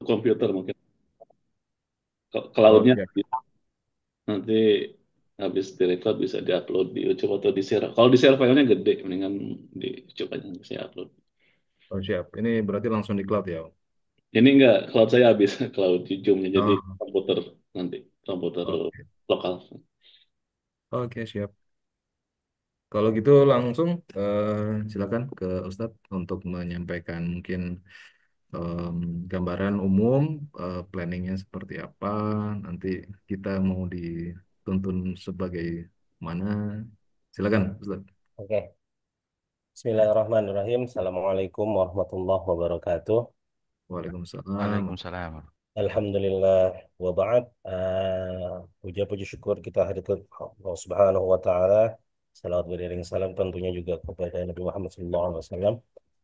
komputer mungkin. Oh, Cloud-nya siap. nanti habis direcload bisa diupload di YouTube atau di share. Kalau di share filenya gede, mendingan di YouTube aja bisa upload. Oh, siap. Ini berarti langsung di cloud ya. Ini enggak, cloud saya habis, cloud di Zoom-nya jadi Oh, komputer nanti, komputer oke. lokal. Oke, siap. Kalau gitu langsung silakan ke Ustadz untuk menyampaikan mungkin em, gambaran umum, planningnya seperti apa, nanti kita mau dituntun sebagai mana. Silakan, Ustadz. Oke, Bismillahirrahmanirrahim. Assalamualaikum warahmatullahi wabarakatuh. Waalaikumsalam. Waalaikumsalam. Alhamdulillah wa ba'd. Puja-puji syukur kita hadirkan Allah Subhanahu wa taala. Salawat beriring salam tentunya juga kepada Nabi Muhammad sallallahu alaihi wasallam.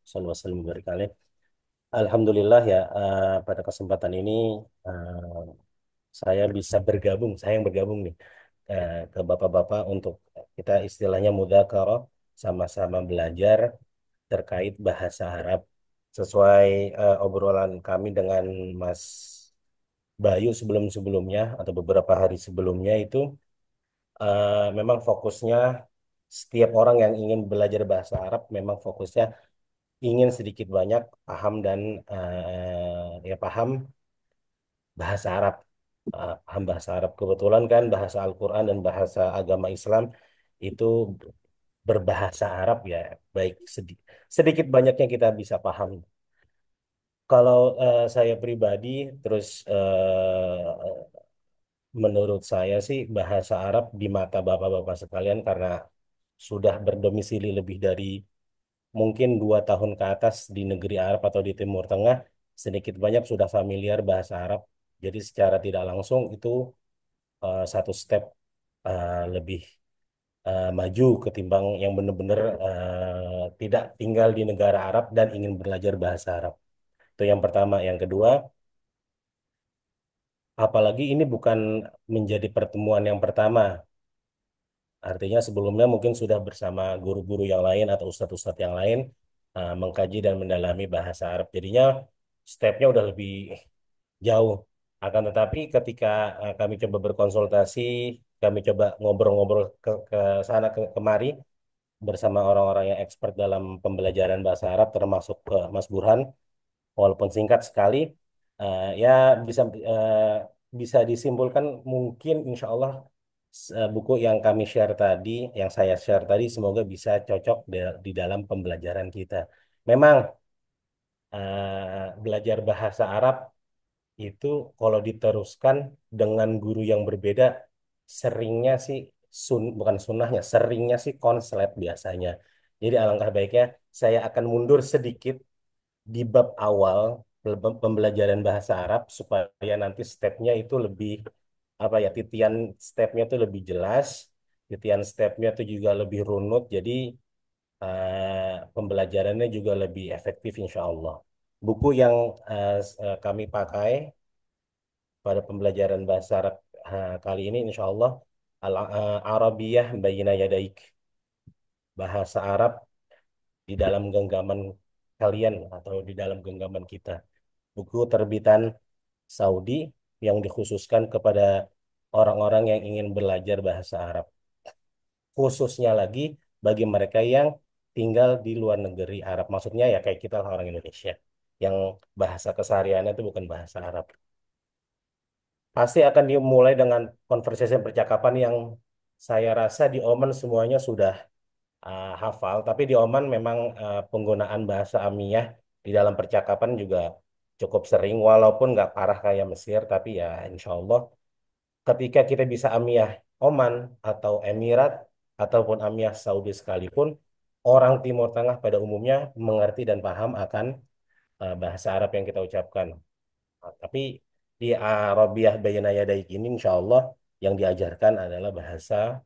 Sallallahu alaihi wasallam barik alaih. Alhamdulillah ya, pada kesempatan ini eh, saya bisa bergabung, saya yang bergabung nih ke bapak-bapak untuk kita istilahnya mudzakarah, sama-sama belajar terkait bahasa Arab sesuai obrolan kami dengan Mas Bayu sebelum-sebelumnya atau beberapa hari sebelumnya itu memang fokusnya setiap orang yang ingin belajar bahasa Arab memang fokusnya ingin sedikit banyak paham dan ya paham bahasa Arab. Paham bahasa Arab kebetulan kan bahasa Al-Quran dan bahasa agama Islam itu berbahasa Arab ya baik sedikit banyaknya kita bisa paham. Kalau saya pribadi, terus menurut saya sih bahasa Arab di mata bapak-bapak sekalian karena sudah berdomisili lebih dari mungkin 2 tahun ke atas di negeri Arab atau di Timur Tengah, sedikit banyak sudah familiar bahasa Arab. Jadi secara tidak langsung itu satu step lebih maju ketimbang yang benar-benar tidak tinggal di negara Arab dan ingin belajar bahasa Arab. Itu yang pertama. Yang kedua, apalagi ini bukan menjadi pertemuan yang pertama. Artinya sebelumnya mungkin sudah bersama guru-guru yang lain atau ustadz-ustadz yang lain mengkaji dan mendalami bahasa Arab. Jadinya stepnya udah lebih jauh. Akan tetapi ketika kami coba berkonsultasi, kami coba ngobrol-ngobrol ke sana kemari bersama orang-orang yang expert dalam pembelajaran bahasa Arab, termasuk Mas Burhan, walaupun singkat sekali, ya bisa bisa disimpulkan mungkin insya Allah buku yang kami share tadi, yang saya share tadi, semoga bisa cocok di dalam pembelajaran kita. Memang belajar bahasa Arab itu kalau diteruskan dengan guru yang berbeda, seringnya sih bukan sunnahnya, seringnya sih konslet biasanya. Jadi alangkah baiknya saya akan mundur sedikit di bab awal pembelajaran bahasa Arab supaya nanti stepnya itu lebih apa ya, titian stepnya itu lebih jelas, titian stepnya itu juga lebih runut, jadi pembelajarannya juga lebih efektif insya Allah. Buku yang kami pakai pada pembelajaran bahasa Arab kali ini insya Allah Arabiyah Bayina Yadaik, bahasa Arab di dalam genggaman kalian atau di dalam genggaman kita. Buku terbitan Saudi yang dikhususkan kepada orang-orang yang ingin belajar bahasa Arab. Khususnya lagi bagi mereka yang tinggal di luar negeri Arab. Maksudnya ya kayak kita lah orang Indonesia. Yang bahasa kesehariannya itu bukan bahasa Arab. Pasti akan dimulai dengan conversation percakapan yang saya rasa di Oman semuanya sudah hafal. Tapi di Oman memang penggunaan bahasa Amiyah di dalam percakapan juga cukup sering. Walaupun nggak parah kayak Mesir. Tapi ya insya Allah ketika kita bisa Amiyah Oman atau Emirat ataupun Amiyah Saudi sekalipun, orang Timur Tengah pada umumnya mengerti dan paham akan bahasa Arab yang kita ucapkan. Tapi di Arabiah Bayna Yadaik ini insya Allah yang diajarkan adalah bahasa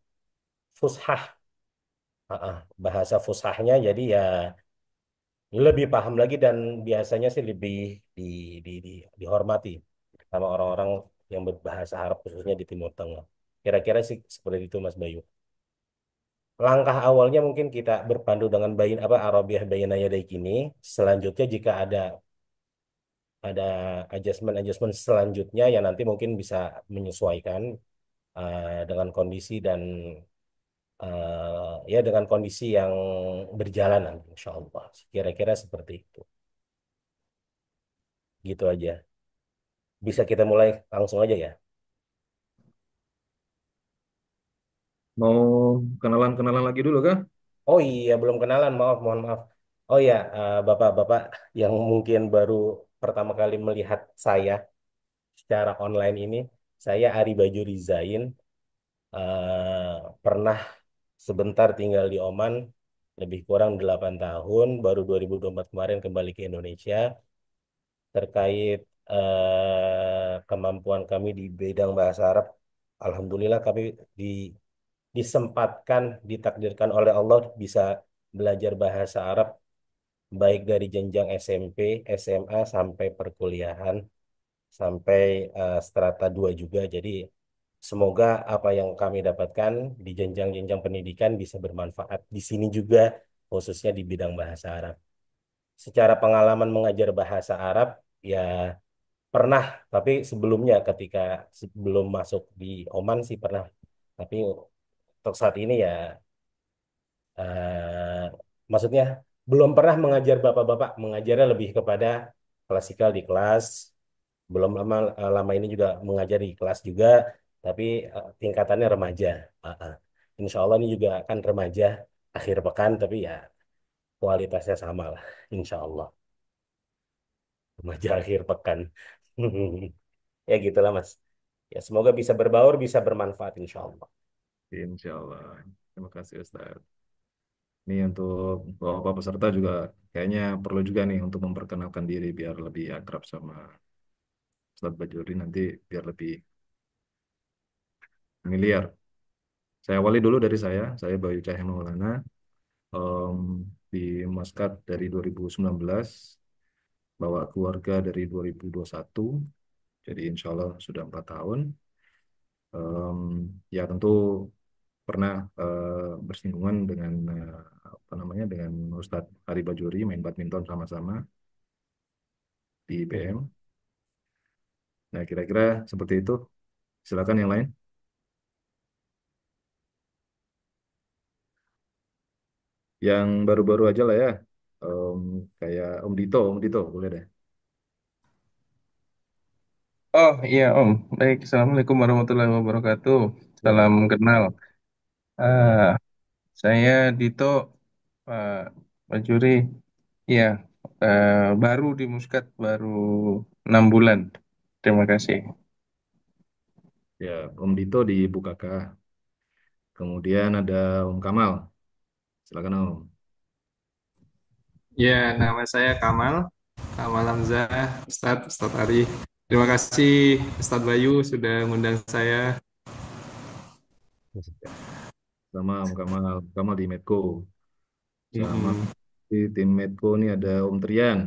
fushah. Bahasa fushahnya jadi ya lebih paham lagi dan biasanya sih lebih di, dihormati sama orang-orang yang berbahasa Arab khususnya di Timur Tengah. Kira-kira sih seperti itu Mas Bayu. Langkah awalnya mungkin kita berpandu dengan Arabiah Bayna Yadaik ini. Selanjutnya jika ada ada adjustment-adjustment selanjutnya yang nanti mungkin bisa menyesuaikan dengan kondisi dan ya dengan kondisi yang berjalan nanti, insya Allah. Kira-kira seperti itu. Gitu aja. Bisa kita mulai langsung aja ya. Mau kenalan-kenalan lagi dulu kah? Oh iya, belum kenalan, maaf, mohon maaf. Oh ya, bapak-bapak yang mungkin baru pertama kali melihat saya secara online ini, saya Ari Bajuri Zain, pernah sebentar tinggal di Oman, lebih kurang 8 tahun, baru 2024 kemarin kembali ke Indonesia. Terkait kemampuan kami di bidang bahasa Arab, Alhamdulillah kami di, disempatkan, ditakdirkan oleh Allah bisa belajar bahasa Arab baik dari jenjang SMP, SMA sampai perkuliahan, sampai strata 2 juga. Jadi semoga apa yang kami dapatkan di jenjang-jenjang pendidikan bisa bermanfaat di sini juga, khususnya di bidang bahasa Arab. Secara pengalaman mengajar bahasa Arab, ya pernah, tapi sebelumnya ketika sebelum masuk di Oman sih pernah. Tapi untuk saat ini ya eh, maksudnya belum pernah mengajar bapak-bapak, mengajarnya lebih kepada klasikal di kelas. Belum lama lama ini juga mengajar di kelas juga, tapi tingkatannya remaja. Ah, ah. Insya Allah ini juga akan remaja akhir pekan, tapi ya kualitasnya sama lah, insya Allah. Remaja akhir pekan. Ya gitulah Mas. Ya semoga bisa berbaur, bisa bermanfaat insya Allah. Insya Allah. Terima kasih Ustaz. Ini untuk beberapa peserta juga kayaknya perlu juga nih untuk memperkenalkan diri biar lebih akrab sama Ustaz Bajuri nanti biar lebih familiar. Saya awali dulu dari saya Bayu Cahya Maulana, em, di Muscat dari 2019, bawa keluarga dari 2021, jadi insya Allah sudah 4 tahun. Em, ya tentu pernah bersinggungan dengan apa namanya dengan Ustadz Ari Bajuri main badminton sama-sama di Mhm. IBM. Nah kira-kira seperti itu. Silakan yang lain. Yang baru-baru aja lah ya. Em, kayak Om Dito boleh deh. Oh iya Om, baik. Assalamualaikum warahmatullahi wabarakatuh. Salam Wah, kenal. kenal. Ah, saya Dito, Pak Pak Juri. Iya, baru di Muscat, baru 6 bulan. Terima kasih. Ya, Om Dito di Bukaka. Kemudian ada Om Kamal. Silakan Om. Ya, nama saya Kamal, Kamal Hamzah, Ustadz Ari. Terima kasih Ustadz Bayu sudah ngundang saya. Sama Om Kamal. Om Kamal di Medco. Sama Mm-mm. di tim Medco ini ada Om Trian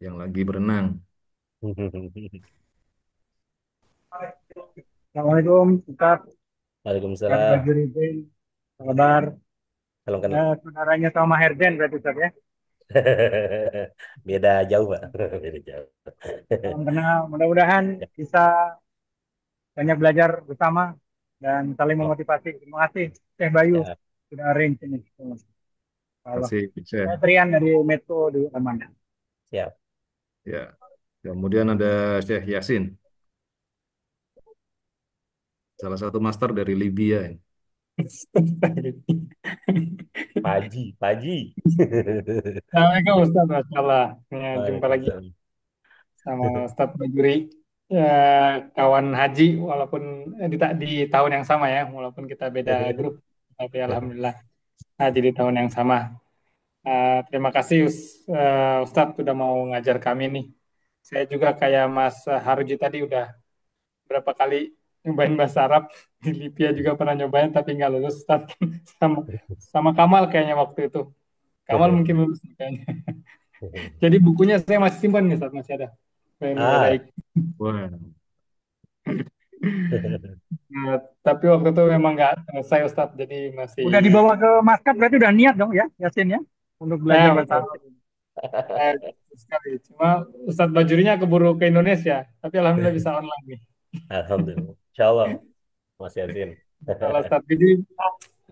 yang lagi berenang. Assalamualaikum, Ustaz. Ustaz Waalaikumsalam. Bajuridin. Apa kabar? Salam kenal. Saudaranya sama Herden berarti, Ustaz ya. Beda jauh, Pak. Beda jauh. Salam kenal. Mudah-mudahan Ya, bisa banyak belajar bersama dan saling ya, memotivasi. Terima kasih, Teh Bayu, ya. sudah arrange ini. Allah. Kasih, Saya Syekh. Trian dari Metro di Oman. Siap. Ya. Kemudian ada Syekh Yasin, salah satu master dari Libya. Paji, Paji. Assalamualaikum Ustaz, Masya Allah. Ya, jumpa lagi Waalaikumsalam. sama Ustaz Bajuri. Ya, kawan haji, walaupun di tahun yang sama ya, walaupun kita beda grup, tapi Alhamdulillah haji di tahun yang sama. Terima kasih Ustadz sudah mau ngajar kami nih. Saya juga kayak Mas Haruji tadi udah berapa kali nyobain bahasa Arab di Libya juga pernah nyobain tapi nggak lulus Ustadz. sama sama Kamal kayaknya waktu itu. Kamal mungkin lulus nih kayaknya. Jadi bukunya saya masih simpan nih Ustadz, masih ada. Ilmu Ah. Wadaik. Wah, Nah, tapi waktu itu memang nggak selesai Ustadz, jadi masih. Udah dibawa ke Maskat berarti udah niat dong ya, Yasin ya, untuk belajar bahasa Betul. Arab. Betul sekali. Cuma Ustadz Bajurinya keburu ke Indonesia, tapi alhamdulillah bisa online nih. Alhamdulillah. Insya Allah, Mas Yasin. Kalau Ustadz jadi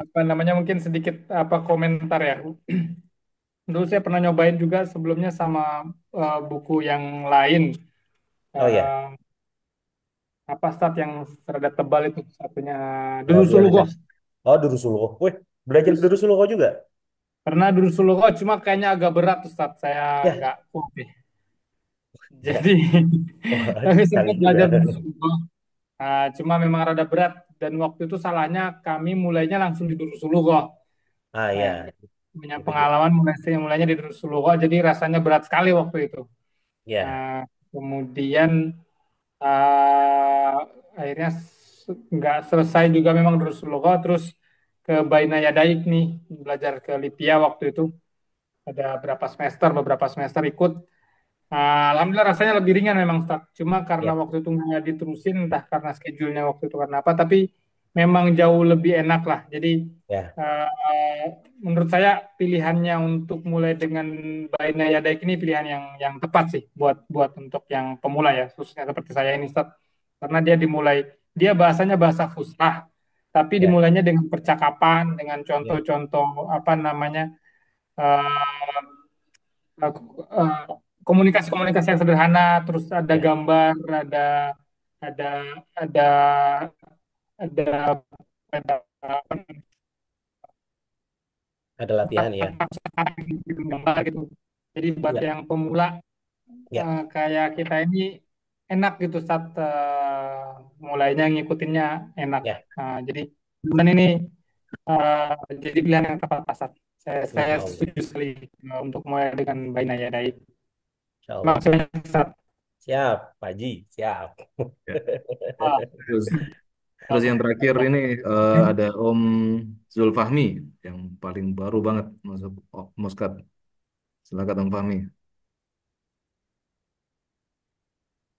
apa namanya mungkin sedikit apa komentar ya. Dulu saya pernah nyobain juga sebelumnya sama buku yang lain. Oh ya, Eh, apa stat yang serada tebal itu satunya Dulu belajar. Sulugoh. Oh, Durusuluh. Wih, belajar Terus Durusuluh juga? pernah Dulu Sulugoh cuma kayaknya agak berat Ustaz. Saya Ya, nggak kuat deh. Jadi wah, kami canggih sempat juga. belajar Dulu Sulugoh. Cuma memang rada berat dan waktu itu salahnya kami mulainya langsung di Dulu Sulugoh. Ah Saya ya, punya itu dia. pengalaman mulainya di Dulu Sulugoh jadi rasanya berat sekali waktu itu. Ya, Nah, kemudian eh akhirnya nggak selesai juga memang Darussulogo terus ke Baina Yadaik nih belajar ke Lipia waktu itu ada beberapa semester ikut. Alhamdulillah rasanya lebih ringan memang Ustaz. Cuma karena ya, waktu itu nggak diterusin entah karena schedule-nya waktu itu karena apa tapi memang jauh lebih enak lah. Jadi ya, menurut saya pilihannya untuk mulai dengan Baina Yadaik ini pilihan yang tepat sih buat buat untuk yang pemula ya khususnya seperti saya ini Ustaz. Karena dia bahasanya bahasa fusah tapi ya, dimulainya dengan percakapan dengan ya, contoh-contoh apa namanya eh, eh, komunikasi-komunikasi yang sederhana, terus ada ya. gambar, ada ada ada ada Ada latihan ya. gambar gitu. Jadi buat Ya, yang pemula ya, kayak kita ini enak gitu saat mulainya ngikutinnya enak. ya. Jadi dan ini eh, jadi pilihan yang tepat pasar. Saya Insya Allah, setuju sekali untuk mulai dengan Baina ya Dai. Insya Allah. Maksudnya Ustaz. Siap, Pak Haji, siap. Ya. Ah, Terus, terus yang terakhir ini ada Om Zulfahmi yang paling baru banget masuk Muskat. Silakan Om Fahmi.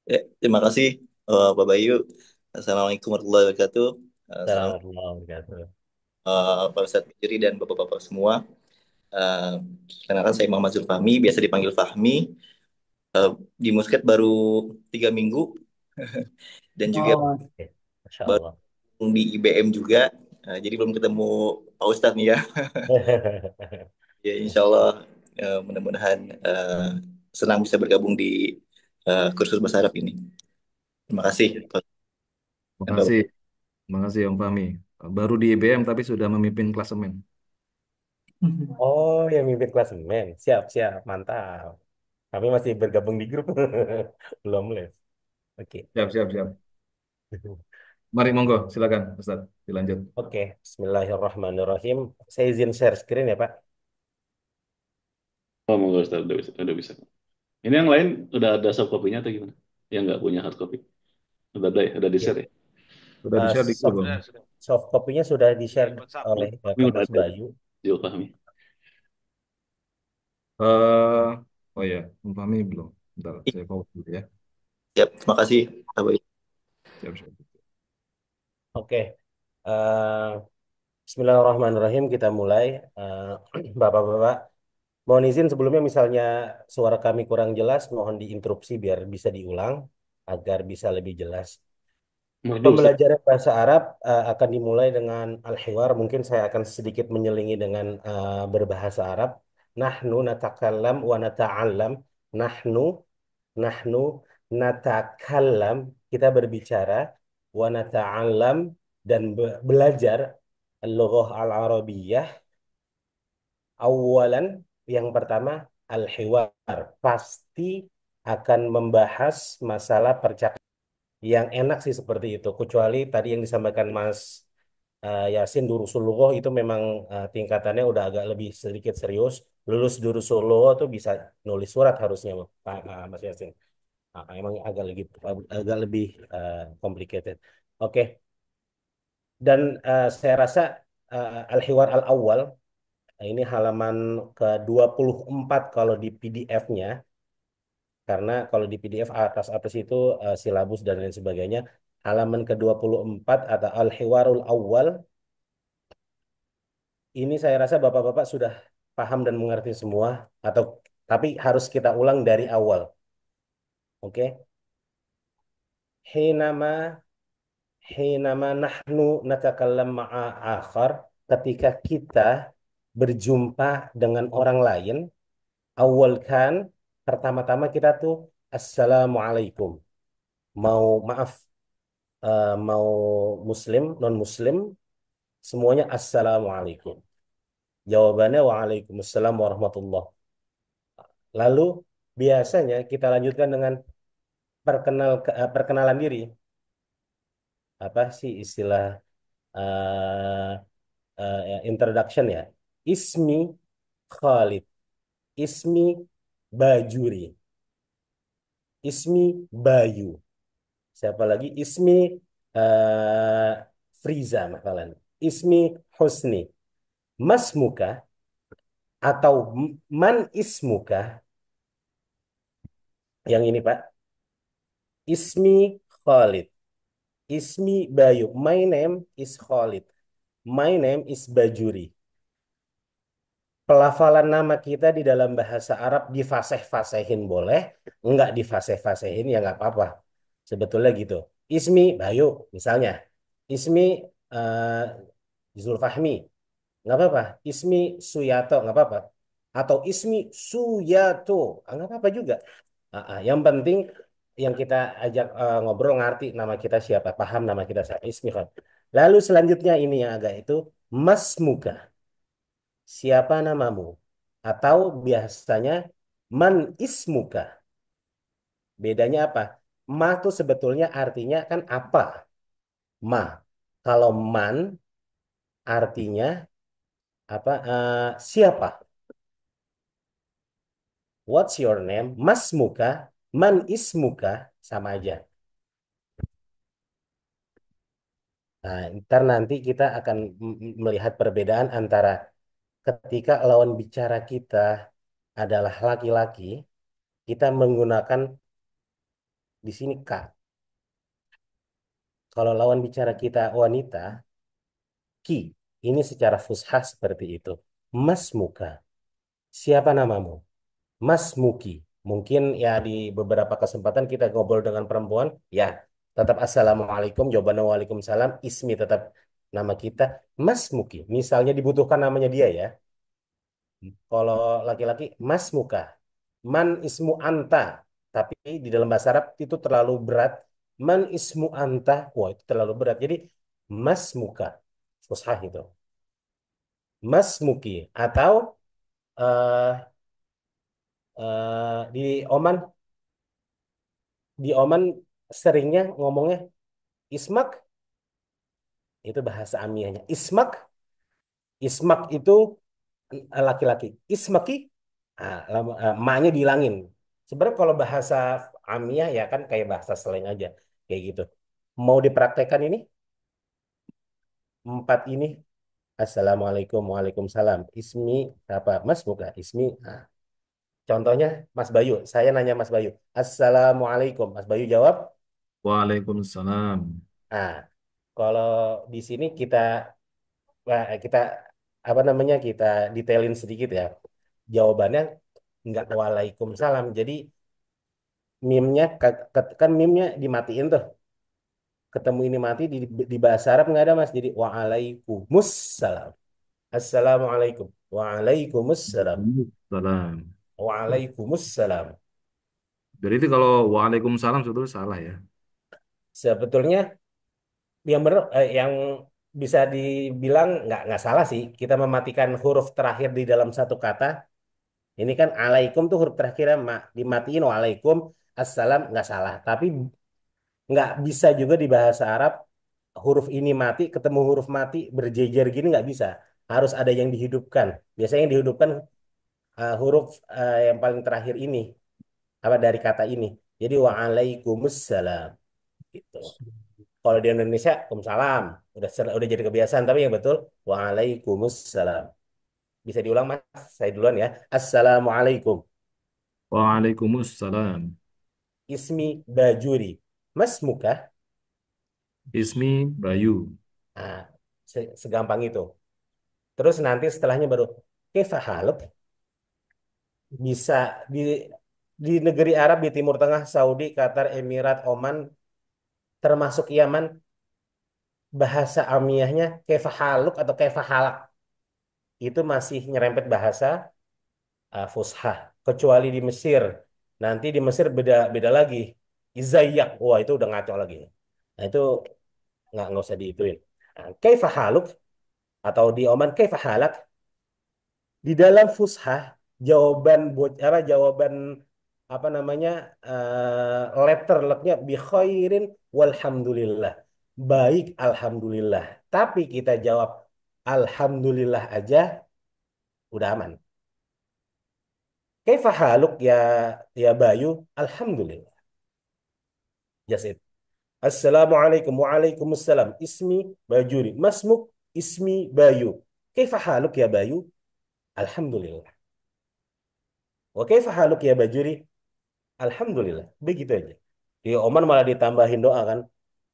Ya, terima kasih Pak Bayu. Assalamualaikum warahmatullahi wabarakatuh. Salam Assalamualaikum warahmatullahi wabarakatuh. Pak Ustadz Fitri dan Bapak-Bapak semua. Uh, Kenalkan saya Muhammad Zulfahmi, biasa dipanggil Fahmi. Di Musket baru 3 minggu dan juga oh, Oke, Masya baru Allah. di IBM juga. Jadi belum ketemu Pak Ustadz nih ya. Ya Insya Allah mudah-mudahan senang bisa bergabung di kursus bahasa Arab ini. Terima kasih Pak dan Makasih, makasih Om Fahmi. Baru di IBM tapi sudah memimpin klasemen. Oh, yang mimpin klasemen. Siap, siap. Mantap. Kami masih bergabung di grup. Belum les. Oke. Siap, siap, siap. Mari monggo, silakan Ustaz, dilanjut. Oke. Bismillahirrahmanirrahim. Saya izin share screen ya, Pak. Oh, monggo Ustaz, udah bisa, udah bisa. Ini yang lain udah ada soft copy-nya atau gimana? Yang nggak punya hard copy? Udah ada ya? Udah Ya. di-share ya? Sudah di-share di grup, Soft, Bang. soft copy-nya sudah di-share oleh Ini Kak udah Mas ada. Bayu. Zul Fahmi. Eh, oh ya, Om Fahmi belum. Bentar, saya pause dulu ya. Siap, terima kasih Pak Bayu. Siap, siap. Oke. Eh, Bismillahirrahmanirrahim. Kita mulai. Eh, Bapak-bapak, mohon izin sebelumnya misalnya suara kami kurang jelas, mohon diinterupsi biar bisa diulang agar bisa lebih jelas. Merdu Ustaz. Pembelajaran bahasa Arab akan dimulai dengan al-hiwar. Mungkin saya akan sedikit menyelingi dengan berbahasa Arab. Nahnu natakallam wa nata'allam. Nahnu, nahnu natakallam. Kita berbicara. Wa nata'allam dan belajar al-lughah al-arabiyah. Awalan, yang pertama, al-hiwar. Pasti akan membahas masalah percakapan yang enak sih seperti itu. Kecuali tadi yang disampaikan Mas Yasin Durusulullah itu memang tingkatannya udah agak lebih sedikit serius. Lulus Durusulullah tuh bisa nulis surat harusnya Pak Mas Yasin. Emang agak lebih complicated. Oke. Dan saya rasa Al-Hiwar Al-Awwal ini halaman ke 24 kalau di PDF-nya. Karena kalau di PDF atas-atas itu silabus dan lain sebagainya. Halaman ke 24 atau Al-Hiwarul Awwal. Ini saya rasa Bapak-Bapak sudah paham dan mengerti semua. Atau Tapi harus kita ulang dari awal. Oke? Hinama Hinama nahnu natakallam ma'a akhar, ketika kita berjumpa dengan orang lain, awal kan, pertama-tama kita tuh assalamualaikum. Mau maaf, mau muslim, non muslim, semuanya assalamualaikum. Jawabannya waalaikumsalam warahmatullah. Lalu biasanya kita lanjutkan dengan perkenalan diri. Apa sih istilah eh, introduction ya? Ismi Khalid, ismi Bajuri, ismi Bayu. Siapa lagi? Ismi eh, Friza makalan. Ismi Husni. Masmuka atau man ismuka, yang ini Pak. Ismi Khalid, ismi Bayu. My name is Khalid. My name is Bajuri. Pelafalan nama kita di dalam bahasa Arab difasih-fasihin boleh, enggak difasih-fasihin ya nggak apa-apa. Sebetulnya gitu. Ismi Bayu misalnya. Ismi eh, Zulfahmi, nggak apa-apa. Ismi Suyato, nggak apa-apa. Atau ismi Suyato, nggak apa-apa juga. Yang penting yang kita ajak ngobrol ngerti nama kita siapa, paham nama kita siapa. Ismi kan. Lalu selanjutnya ini yang agak itu Mas Muka. Siapa namamu? Atau biasanya man ismuka. Bedanya apa? Ma itu sebetulnya artinya kan apa? Ma. Kalau man artinya apa? Siapa? What's your name? Mas muka, man ismuka, sama aja. Nah, ntar nanti kita akan melihat perbedaan antara ketika lawan bicara kita adalah laki-laki, kita menggunakan di sini kak. Kalau lawan bicara kita wanita, ki. Ini secara fushah seperti itu. Mas muka. Siapa namamu? Mas Muki. Mungkin ya di beberapa kesempatan kita ngobrol dengan perempuan, ya tetap assalamualaikum, jawabannya waalaikumsalam, ismi tetap nama kita, Mas Muki. Misalnya dibutuhkan namanya dia ya. Kalau laki-laki, Mas Muka. Man ismu anta. Tapi di dalam bahasa Arab itu terlalu berat. Man ismu anta. Wah itu terlalu berat. Jadi Mas Muka. Fushah itu. Mas Muki. Atau di Oman, seringnya ngomongnya Ismak, itu bahasa amiyahnya. Ismak itu laki-laki. Ismaki, maknya dihilangin. Sebenarnya kalau bahasa amiyah ya kan kayak bahasa slang aja, kayak gitu. Mau dipraktekkan ini? Empat ini. Assalamualaikum, waalaikumsalam. Ismi apa? Mas buka. Ismi. Contohnya Mas Bayu. Saya nanya Mas Bayu. Assalamualaikum. Mas Bayu jawab. Waalaikumsalam. Nah, kalau di sini kita apa namanya kita detailin sedikit ya. Jawabannya nggak waalaikumsalam. Jadi mimnya kan mimnya dimatiin tuh. Ketemu ini mati di bahasa Arab nggak ada Mas. Jadi waalaikumsalam. Assalamualaikum. Waalaikumsalam. Salam. Waalaikumsalam. Jadi itu kalau Waalaikumsalam sebetulnya salah ya. Sebetulnya yang bisa dibilang nggak salah sih. Kita mematikan huruf terakhir di dalam satu kata. Ini kan alaikum tuh huruf terakhirnya dimatiin waalaikum, assalam nggak salah. Tapi nggak bisa juga di bahasa Arab huruf ini mati ketemu huruf mati berjejer gini nggak bisa. Harus ada yang dihidupkan. Biasanya yang dihidupkan huruf yang paling terakhir ini apa dari kata ini. Jadi waalaikumsalam gitu. Kalau di Indonesia, Waalaikumsalam. Udah jadi kebiasaan, tapi yang betul Waalaikumsalam. Bisa diulang, Mas? Saya duluan ya. Assalamualaikum. Waalaikumsalam. Ismi Bajuri. Mas muka. Ismi Bayu. Nah, segampang itu. Terus nanti setelahnya baru Kaifa haluk? bisa di negeri Arab di Timur Tengah, Saudi, Qatar, Emirat, Oman, termasuk Yaman, bahasa amiyahnya kefahaluk atau kefahalak itu masih nyerempet bahasa fushah. Kecuali di Mesir. Nanti di Mesir beda beda lagi. Izayyak, wah itu udah ngaco lagi. Nah itu nggak usah diituin. Nah, kaifahaluk atau di Oman kaifahalak di dalam fushah jawaban apa jawaban apa namanya letter letternya bi khairin walhamdulillah. Baik alhamdulillah. Tapi kita jawab alhamdulillah aja udah aman. Kaifa haluk ya Bayu? Alhamdulillah. Just it. Assalamualaikum waalaikumsalam. Ismi Bajuri. Masmuk ismi Bayu. Kaifa haluk ya Bayu? Alhamdulillah. Wa kaifa haluk ya Bajuri? Alhamdulillah. Begitu aja. Di Oman malah ditambahin doa kan.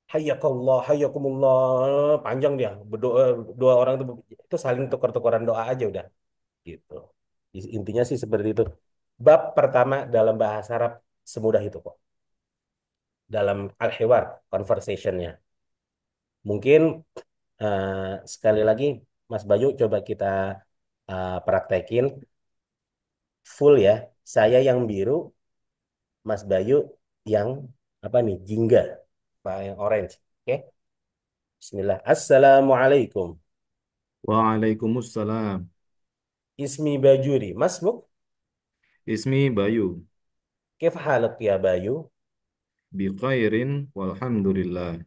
Hayyakallah, hayyakumullah. Panjang dia. Berdoa dua orang itu saling tukar-tukaran doa aja udah gitu. Intinya sih seperti itu. Bab pertama dalam bahasa Arab semudah itu kok. Dalam al-hiwar, conversationnya. Mungkin eh, sekali lagi, Mas Bayu, coba kita praktekin full ya. Saya yang biru, Mas Bayu yang apa nih, jingga, Pak yang orange. Oke, Bismillah. Assalamualaikum. Waalaikumsalam. Ismi Bajuri. Masmuk, Ismi Bayu. kif halak ya Bayu? Bi khairin walhamdulillah.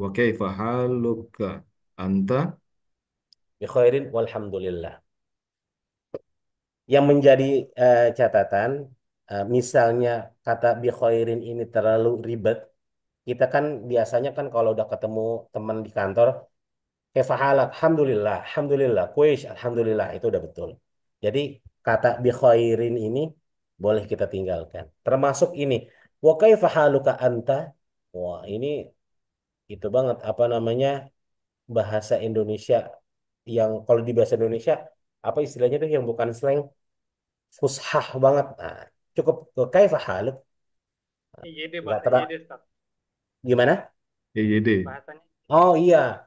Wa kaifa haluka anta? Bi khairin walhamdulillah. Yang menjadi catatan, misalnya kata bi khairin ini terlalu ribet, kita kan biasanya kan kalau udah ketemu teman di kantor, kefahalak, alhamdulillah, alhamdulillah, kuish, alhamdulillah, itu udah betul. Jadi kata bi khairin ini boleh kita tinggalkan. Termasuk ini, wa kaifa haluka anta? Wah, ini itu banget apa namanya bahasa Indonesia yang kalau di bahasa Indonesia apa istilahnya tuh yang bukan slang, fushah banget. Nah, cukup ke kaifa haluk, IYD, nggak bahasa terang. IYD, Ustaz. Gimana? EYD. Bahasanya Oh iya,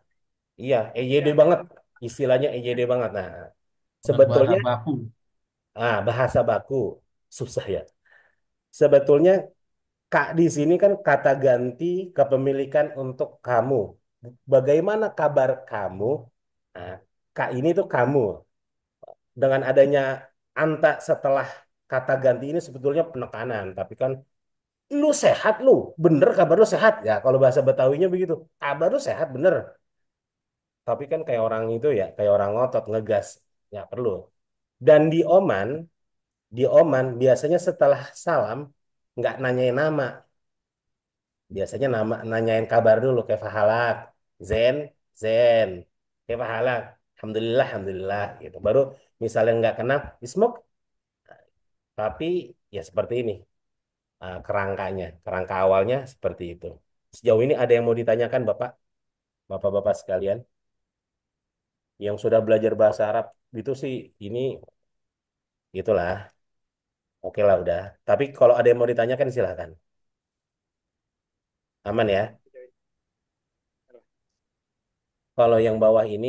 iya, EYD yang banget. Istilahnya EYD banget. Nah, Berbahasa sebetulnya baku. bahasa baku susah ya. Sebetulnya Kak di sini kan kata ganti kepemilikan untuk kamu. Bagaimana kabar kamu? Nah, Kak ini tuh kamu. Dengan adanya anta setelah kata ganti ini sebetulnya penekanan. Tapi kan lu sehat lu, bener kabar lu sehat ya. Kalau bahasa Betawinya begitu, kabar lu sehat bener. Tapi kan kayak orang itu ya, kayak orang ngotot ngegas, nggak perlu. Dan di Oman biasanya setelah salam nggak nanyain nama, biasanya nanyain kabar dulu kayak Fahalak, Zen, Zen, kayak Fahalak, Alhamdulillah, Alhamdulillah gitu. Baru misalnya nggak kenal, Ismuk, tapi ya seperti ini kerangkanya, kerangka awalnya seperti itu. Sejauh ini ada yang mau ditanyakan Bapak, Bapak-bapak sekalian, yang sudah belajar bahasa Arab itu sih ini itulah. Oke lah udah. Tapi kalau ada yang mau ditanyakan silahkan. Aman ya. Kalau yang bawah ini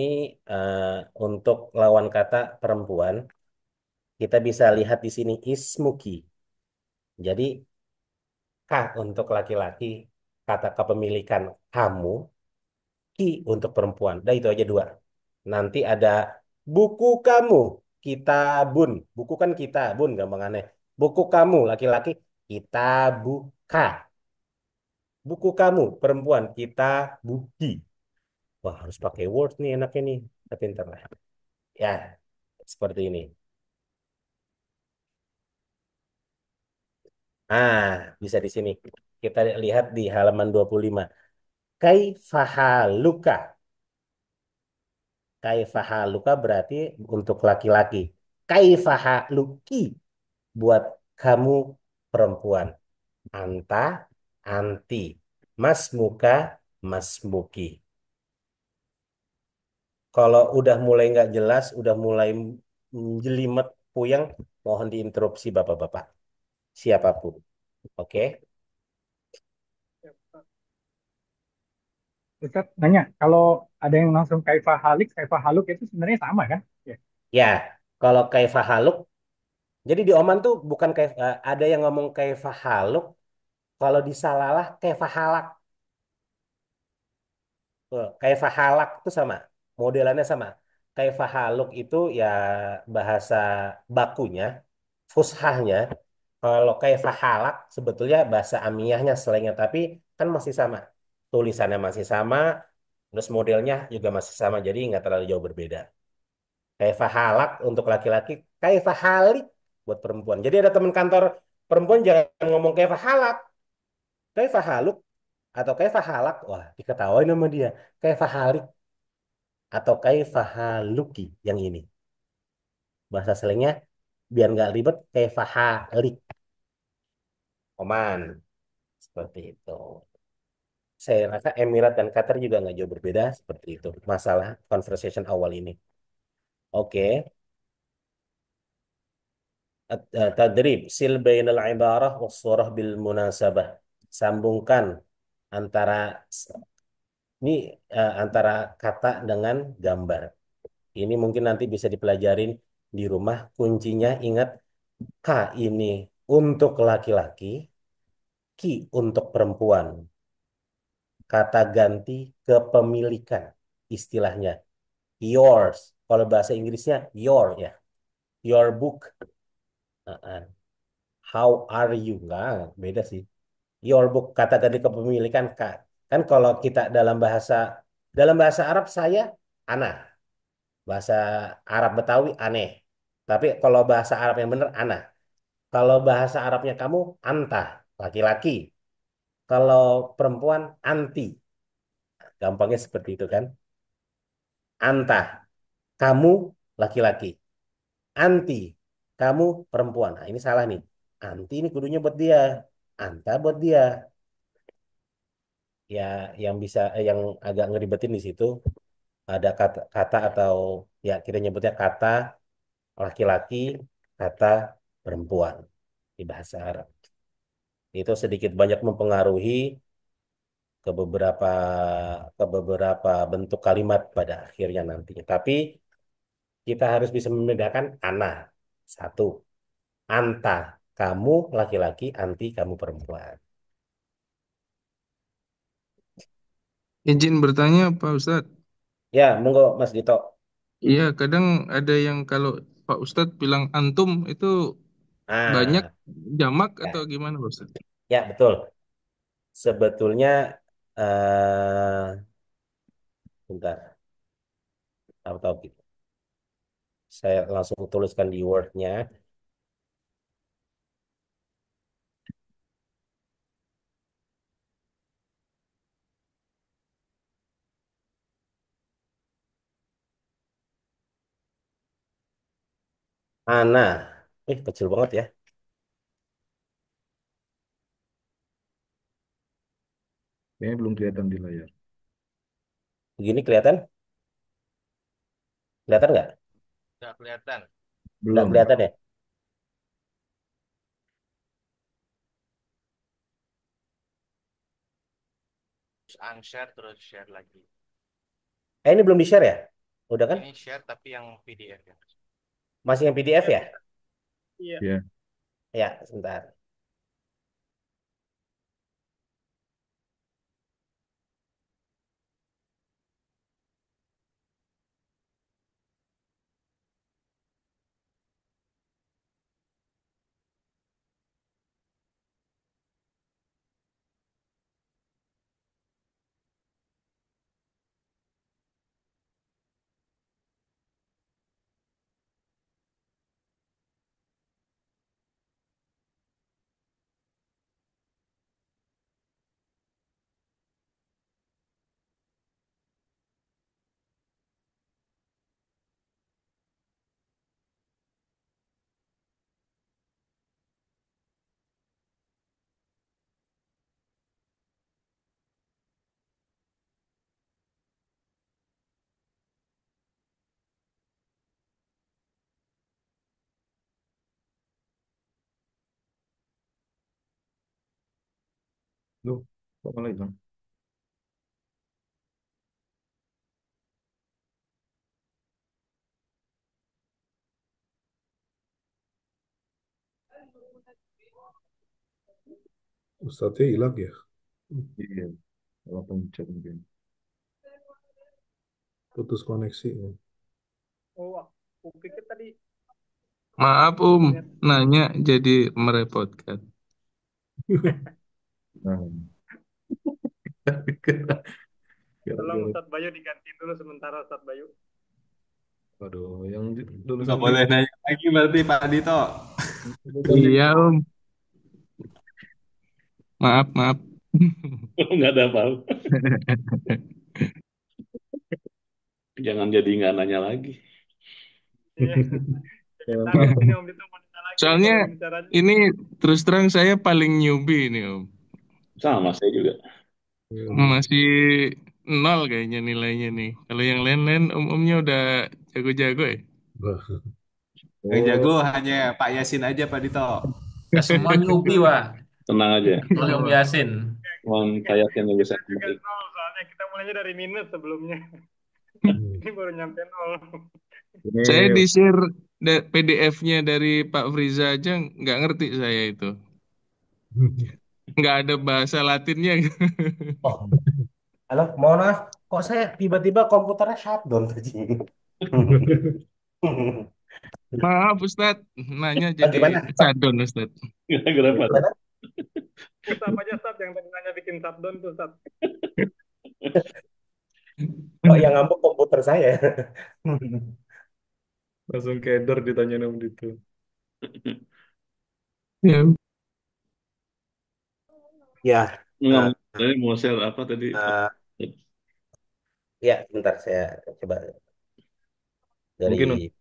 eh, untuk lawan kata perempuan, kita bisa lihat di sini ismuki. Jadi K untuk laki-laki, kata kepemilikan kamu, ki untuk perempuan. Dah itu aja dua. Nanti ada buku kamu, kitabun. Buku kan kitabun, gampang aneh. Buku kamu, laki-laki, kitabuka. Buku kamu, perempuan, kita buki. Wah, harus pakai Word nih enaknya nih. Tapi ntar lah. Ya, seperti ini. Ah, bisa di sini. Kita lihat di halaman 25. Kaifahaluka. Kaifahaluka berarti untuk laki-laki. Kaifahaluki buat kamu perempuan. Anta, anti. Mas muka, mas muki. Kalau udah mulai nggak jelas, udah mulai jelimet, puyeng, Mohon diinterupsi Bapak-Bapak. Siapapun. Oke. Ustaz nanya, kalau ada yang langsung kaifah halik, kaifah haluk itu sebenarnya sama kan? Ya. Ya, kalau kaifah haluk, jadi di Oman tuh bukan ada yang ngomong kaifah haluk, kalau disalalah kaifah halak. Kaifah halak itu sama, modelannya sama. Kaifah haluk itu ya bahasa bakunya, fushahnya. Kalau kaifah halak sebetulnya bahasa amiyahnya, slangnya, tapi kan masih sama. Tulisannya masih sama, terus modelnya juga masih sama, jadi nggak terlalu jauh berbeda. Kaifah halak untuk laki-laki, kaifah halik buat perempuan. Jadi ada teman kantor perempuan jangan ngomong kaifah halak, kaifah haluk atau kaifah halak, wah diketawain sama dia. Kaifah halik atau kaifah haluki yang ini. Bahasa selengnya biar nggak ribet kaifah halik. Oman seperti itu. Saya rasa Emirat dan Qatar juga nggak jauh berbeda seperti itu. Masalah conversation awal ini. Oke. Tadrib sil bainal ibarah was surah bil munasabah. Sambungkan antara ini antara kata dengan gambar. Ini mungkin nanti bisa dipelajarin di rumah. Kuncinya ingat K ini untuk laki-laki, Ki untuk perempuan. Kata ganti kepemilikan istilahnya. Yours. Kalau bahasa Inggrisnya your ya. Your book. How are you? Enggak, beda sih. Your book kata ganti kepemilikan Kak. Kan kalau kita dalam bahasa Arab saya ana, bahasa Arab Betawi aneh. Tapi kalau bahasa Arab yang benar ana. Kalau bahasa Arabnya kamu anta, laki-laki. Kalau perempuan anti. Gampangnya seperti itu kan? Anta, kamu laki-laki. Anti, kamu perempuan. Nah, ini salah nih. Anti ini kudunya buat dia. Anta buat dia. Ya, yang bisa yang agak ngeribetin di situ ada kata atau ya kita nyebutnya kata laki-laki, kata perempuan di bahasa Arab. Itu sedikit banyak mempengaruhi ke beberapa ke beberapa bentuk kalimat pada akhirnya nantinya. Tapi kita harus bisa membedakan ana satu, anta kamu laki-laki, anti kamu perempuan. Izin bertanya Pak Ustadz. Ya, monggo Mas Dito. Iya, kadang ada yang kalau Pak Ustadz bilang antum itu banyak Ah, jamak atau ya, gimana Pak Ustadz? ya betul. Sebetulnya bentar, tahu-tahu gitu. Saya langsung tuliskan di Word-nya. Ana. Kecil banget ya. Kayaknya belum kelihatan di layar. Begini kelihatan? Kelihatan nggak? Nggak kelihatan. Nggak Belum. kelihatan ya? Terus unshare terus share lagi. Ini belum di-share ya? Udah kan? Ini share tapi yang PDF ya. Masih yang PDF ya? Iya. Ya, Ya, sebentar. Loh, kok malah hilang? Ustadznya hilang ya? Iya, kalau pencet mungkin. Putus koneksi ya. Oh, aku pikir tadi Maaf ternyata. nanya jadi merepotkan. Nah, Tolong gara-gara, Ustadz Bayu digantiin dulu sementara Ustadz Bayu. waduh, yang dulu Nggak kan boleh nanya lagi berarti Pak Dito. dulu kan Iya maaf maaf. Nggak ada apa-apa. Jangan jadi nggak nanya lagi. Iya. Jadi yang takut ini Om Dito mau nanya lagi nih Soalnya bagaimana caranya. ini terus terang saya paling newbie nih Om. Sama saya juga. Masih nol kayaknya nilainya nih. Kalau yang lain-lain om-omnya udah jago-jago ya. Wah, Yang oh, jago hanya Pak Yasin aja Pak Dito. Ya semua newbie, Wah. Tenang aja. Kecuali Om Yasin. Cuman kayak yang bisa Kita juga kembali. nol soalnya kita mulainya dari minus sebelumnya. hmm. Ini baru nyampe nol. Saya ini di-share PDF-nya dari Pak Friza aja nggak ngerti saya itu. Nggak ada bahasa Latinnya. Oh, halo, mohon maaf. Kok saya tiba-tiba komputernya shutdown tadi? Maaf Ustadz, nanya Ah, jadi gimana? sadon Ustadz. Kenapa? Gimana? Ustadz aja Ustadz yang tadi nanya bikin shutdown tuh Ustadz. Kok yang ngambek komputer saya? langsung keder ditanya nom itu. Ya, Ya, Nggak, eh, tadi mau share apa tadi? eh, ya, bentar saya coba Mungkin dari.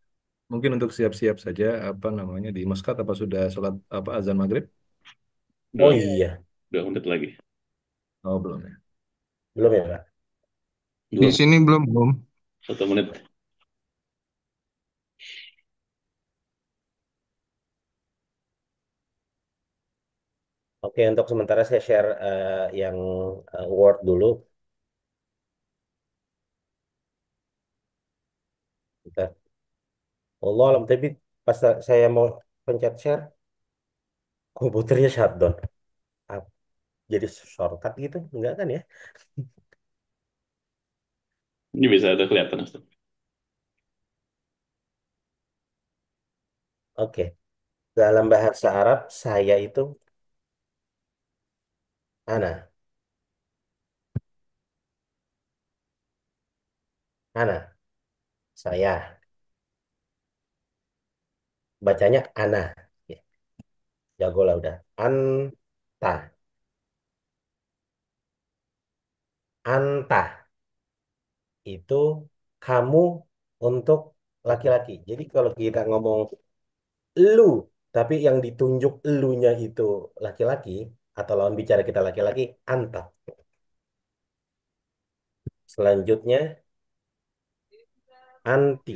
mungkin untuk siap-siap saja apa namanya di Muscat apa sudah sholat apa azan maghrib? Oh Dua, iya, 2 menit lagi. Oh belum ya. belum ya, Pak? di Dua, sini belum Om. 1 menit. Oke, untuk sementara saya share yang Word dulu. Bentar. Allah alam, tapi pas saya mau pencet share, komputernya shutdown. Ah, jadi shortcut gitu, enggak kan ya? Ini bisa ada kelihatan, Ustaz. Oke, dalam bahasa Arab saya itu ana, ana, saya. Bacanya ana. Ya, jago lah udah. Anta, anta itu kamu untuk laki-laki. Jadi kalau kita ngomong lu, tapi yang ditunjuk elunya itu laki-laki atau lawan bicara kita laki-laki, anta. Selanjutnya anti.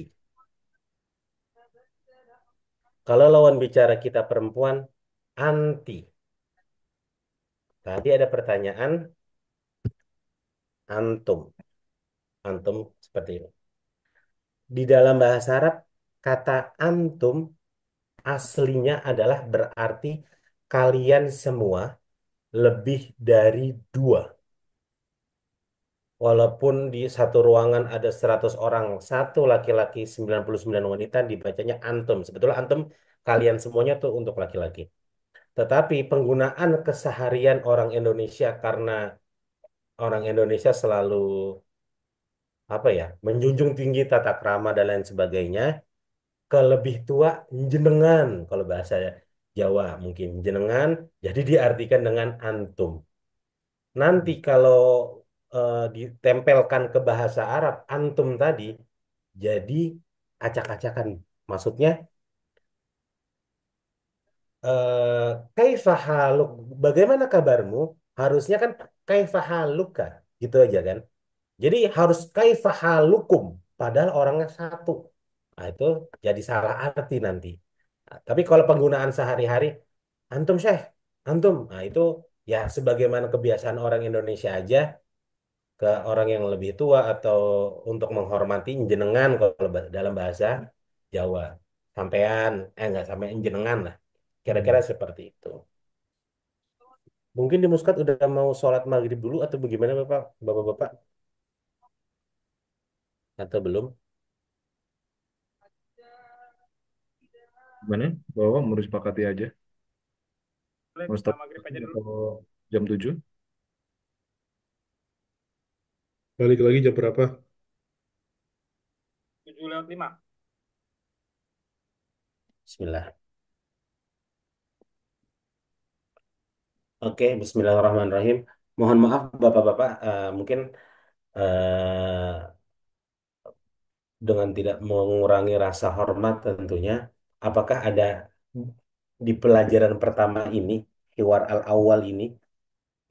Kalau lawan bicara kita perempuan, anti. Tadi ada pertanyaan antum. Antum seperti ini. Di dalam bahasa Arab, kata antum aslinya adalah berarti kalian semua lebih dari dua. Walaupun di satu ruangan ada 100 orang, satu laki-laki, 99 wanita, dibacanya antum. Sebetulnya antum kalian semuanya tuh untuk laki-laki. Tetapi penggunaan keseharian orang Indonesia karena orang Indonesia selalu apa ya, menjunjung tinggi tata krama dan lain sebagainya, ke lebih tua jenengan kalau bahasa Jawa mungkin jenengan, jadi diartikan dengan antum. Nanti kalau ditempelkan ke bahasa Arab antum tadi jadi acak-acakan. Maksudnya kaifa haluk, bagaimana kabarmu? Harusnya kan kaifa haluka, gitu aja kan. Jadi harus kaifa halukum, padahal orangnya satu. Nah, itu jadi salah arti nanti. Nah, tapi kalau penggunaan sehari-hari, antum syekh, antum, nah itu Ya sebagaimana kebiasaan orang Indonesia aja ke orang yang lebih tua atau untuk menghormati jenengan kalau dalam bahasa Jawa. Sampean, enggak sampean jenengan lah. Kira-kira seperti itu. Mungkin di Muscat udah mau sholat maghrib dulu atau bagaimana Bapak, Bapak-bapak? Atau belum? Gimana? Bahwa mau disepakati aja. Boleh Mau kita start maghrib aja dulu. atau jam 7? Balik lagi jam berapa? 7:05. Bismillah. Oke, Bismillahirrahmanirrahim. Mohon maaf Bapak-bapak, mungkin eh, dengan tidak mengurangi rasa hormat tentunya, apakah ada di pelajaran pertama ini, Hiwar al-Awwal ini,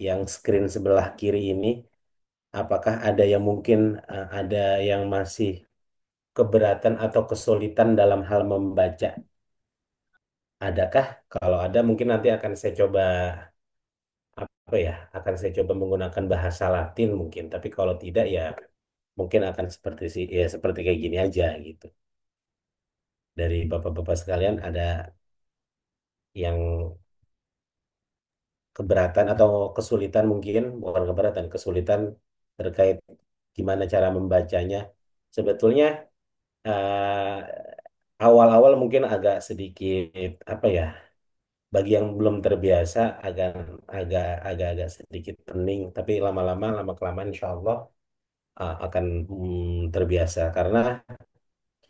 yang screen sebelah kiri ini, apakah ada yang mungkin ada yang masih keberatan atau kesulitan dalam hal membaca? Adakah? Kalau ada mungkin nanti akan saya coba apa ya? Akan saya coba menggunakan bahasa Latin mungkin. Tapi kalau tidak ya mungkin akan seperti ya seperti kayak gini aja gitu. Dari bapak-bapak sekalian ada yang keberatan atau kesulitan mungkin bukan keberatan kesulitan terkait gimana cara membacanya. Sebetulnya awal-awal mungkin agak sedikit apa ya, bagi yang belum terbiasa agak agak agak sedikit pening, tapi lama-lama lama kelamaan insya Allah akan terbiasa karena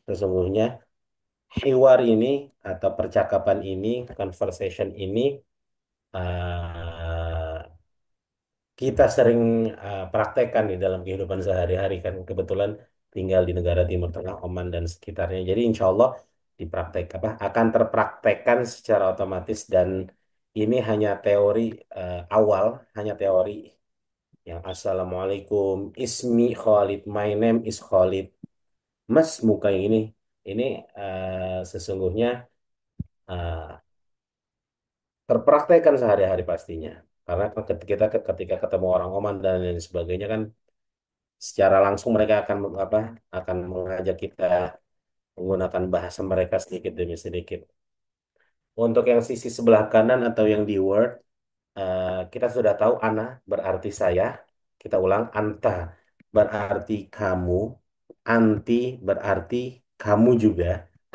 sesungguhnya hiwar ini atau percakapan ini, conversation ini uh, kita sering praktekkan di dalam kehidupan sehari-hari kan kebetulan tinggal di negara Timur Tengah, Oman dan sekitarnya. Jadi insya Allah dipraktek apa akan terpraktekkan secara otomatis dan ini hanya teori awal, hanya teori yang Assalamualaikum, Ismi Khalid, my name is Khalid. Mas muka yang ini sesungguhnya eh, terpraktekkan sehari-hari pastinya. Karena kan kita ketika ketemu orang Oman dan lain sebagainya kan secara langsung mereka akan apa akan mengajak kita menggunakan bahasa mereka sedikit demi sedikit. Untuk yang sisi sebelah kanan atau yang di Word, kita sudah tahu ana berarti saya. Kita ulang anta berarti kamu, anti berarti kamu juga,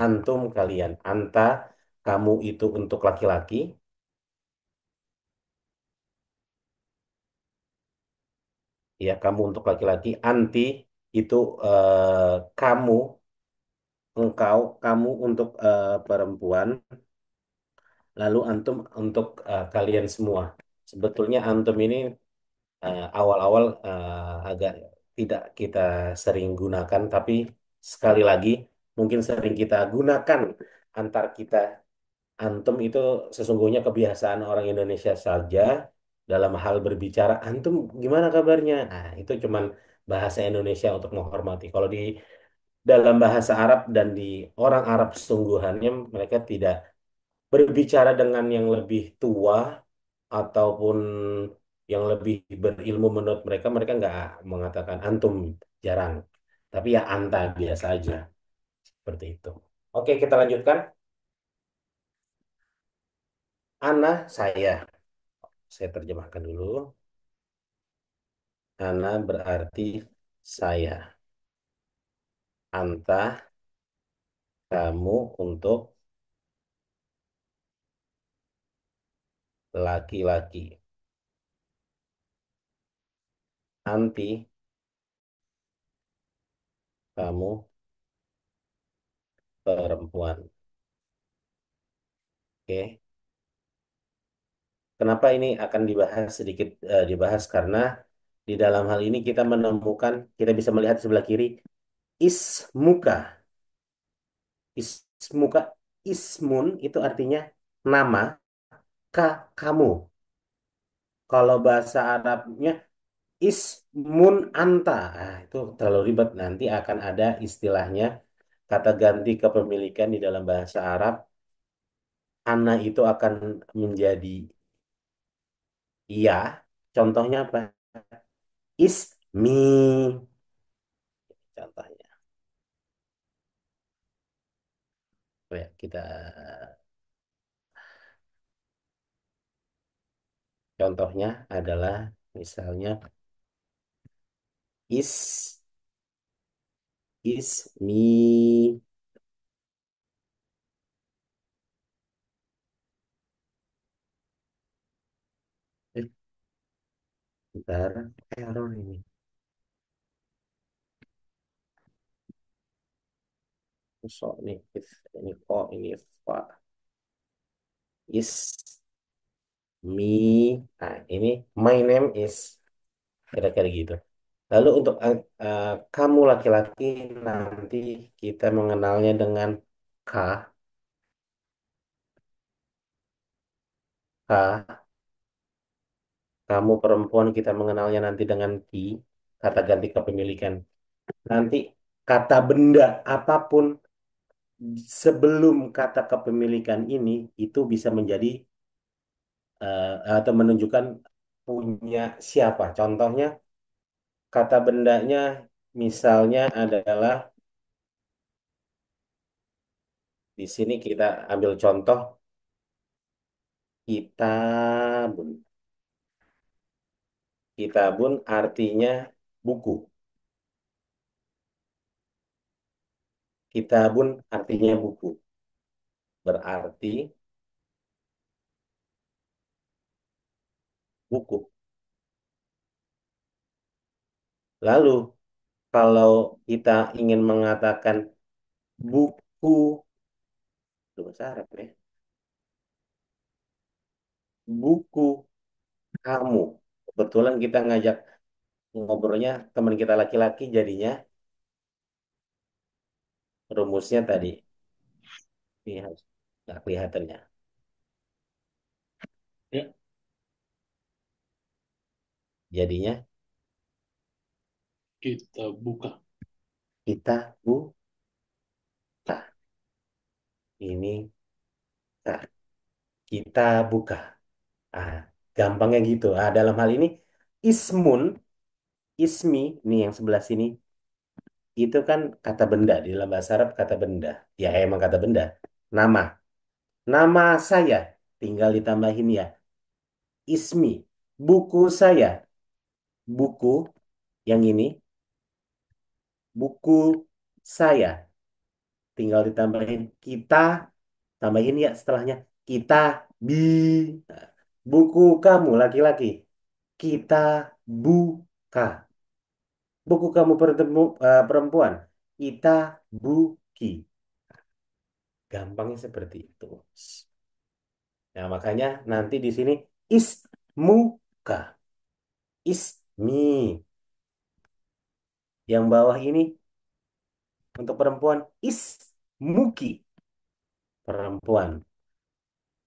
antum kalian, anta kamu itu untuk laki-laki, ya kamu untuk laki-laki, anti itu kamu, engkau, kamu untuk perempuan, lalu antum untuk kalian semua. Sebetulnya antum ini awal-awal agak tidak kita sering gunakan, tapi sekali lagi mungkin sering kita gunakan antar kita. Antum itu sesungguhnya kebiasaan orang Indonesia saja dalam hal berbicara. Antum gimana kabarnya? Nah, itu cuman bahasa Indonesia untuk menghormati. Kalau di dalam bahasa Arab dan di orang Arab sesungguhnya mereka tidak berbicara dengan yang lebih tua ataupun yang lebih berilmu menurut mereka, mereka nggak mengatakan antum, jarang. Tapi ya anta biasa aja, seperti itu. Oke, kita lanjutkan. Ana, saya. Saya terjemahkan dulu. Ana berarti saya. Anta, kamu untuk laki-laki. Anti, kamu perempuan. Oke. Kenapa ini akan dibahas sedikit dibahas karena di dalam hal ini kita menemukan, kita bisa melihat sebelah kiri ismuka. Ismuka, ismun itu artinya nama, kamu. Kalau bahasa Arabnya ismun anta. Ah, itu terlalu ribet. Nanti akan ada istilahnya kata ganti kepemilikan di dalam bahasa Arab. Ana itu akan menjadi Iya, contohnya apa? Is me. Contohnya. Oh ya, kita contohnya adalah misalnya is me. Eh, bentar, error ini. So ini if ini kok ini Pak is me. Nah, ini my name is kira-kira gitu. Lalu untuk kamu laki-laki nanti kita mengenalnya dengan K, K. Kamu perempuan kita mengenalnya nanti dengan Ki, kata ganti kepemilikan. Nanti kata benda apapun sebelum kata kepemilikan ini itu bisa menjadi atau menunjukkan punya siapa. Contohnya kata bendanya misalnya adalah di sini kita ambil contoh kitabun. Kitabun artinya buku. Kitabun artinya buku. Berarti buku. Lalu kalau kita ingin mengatakan buku, itu bahasa Arab ya, buku kamu. Kebetulan kita ngajak ngobrolnya teman kita laki-laki, jadinya rumusnya tadi. Ini harus nggak kelihatannya. Ya, Jadinya kita buka. kita buka. Ini nah, kita buka. Ah, gampangnya gitu. Ah, dalam hal ini ismun, ismi, ini yang sebelah sini, itu kan kata benda. Di dalam bahasa Arab kata benda. Ya emang kata benda. Nama. Nama saya. Tinggal ditambahin ya. Ismi. Buku saya. Buku yang ini. Buku saya. Tinggal ditambahin kita. Tambahin ya setelahnya. Kita bi. Nah, buku kamu laki-laki. Kita buka. Buku kamu perempuan. Kita buki. Gampangnya seperti itu. Nah, makanya nanti di sini ismuka, ismi. Yang bawah ini untuk perempuan ismuki, perempuan.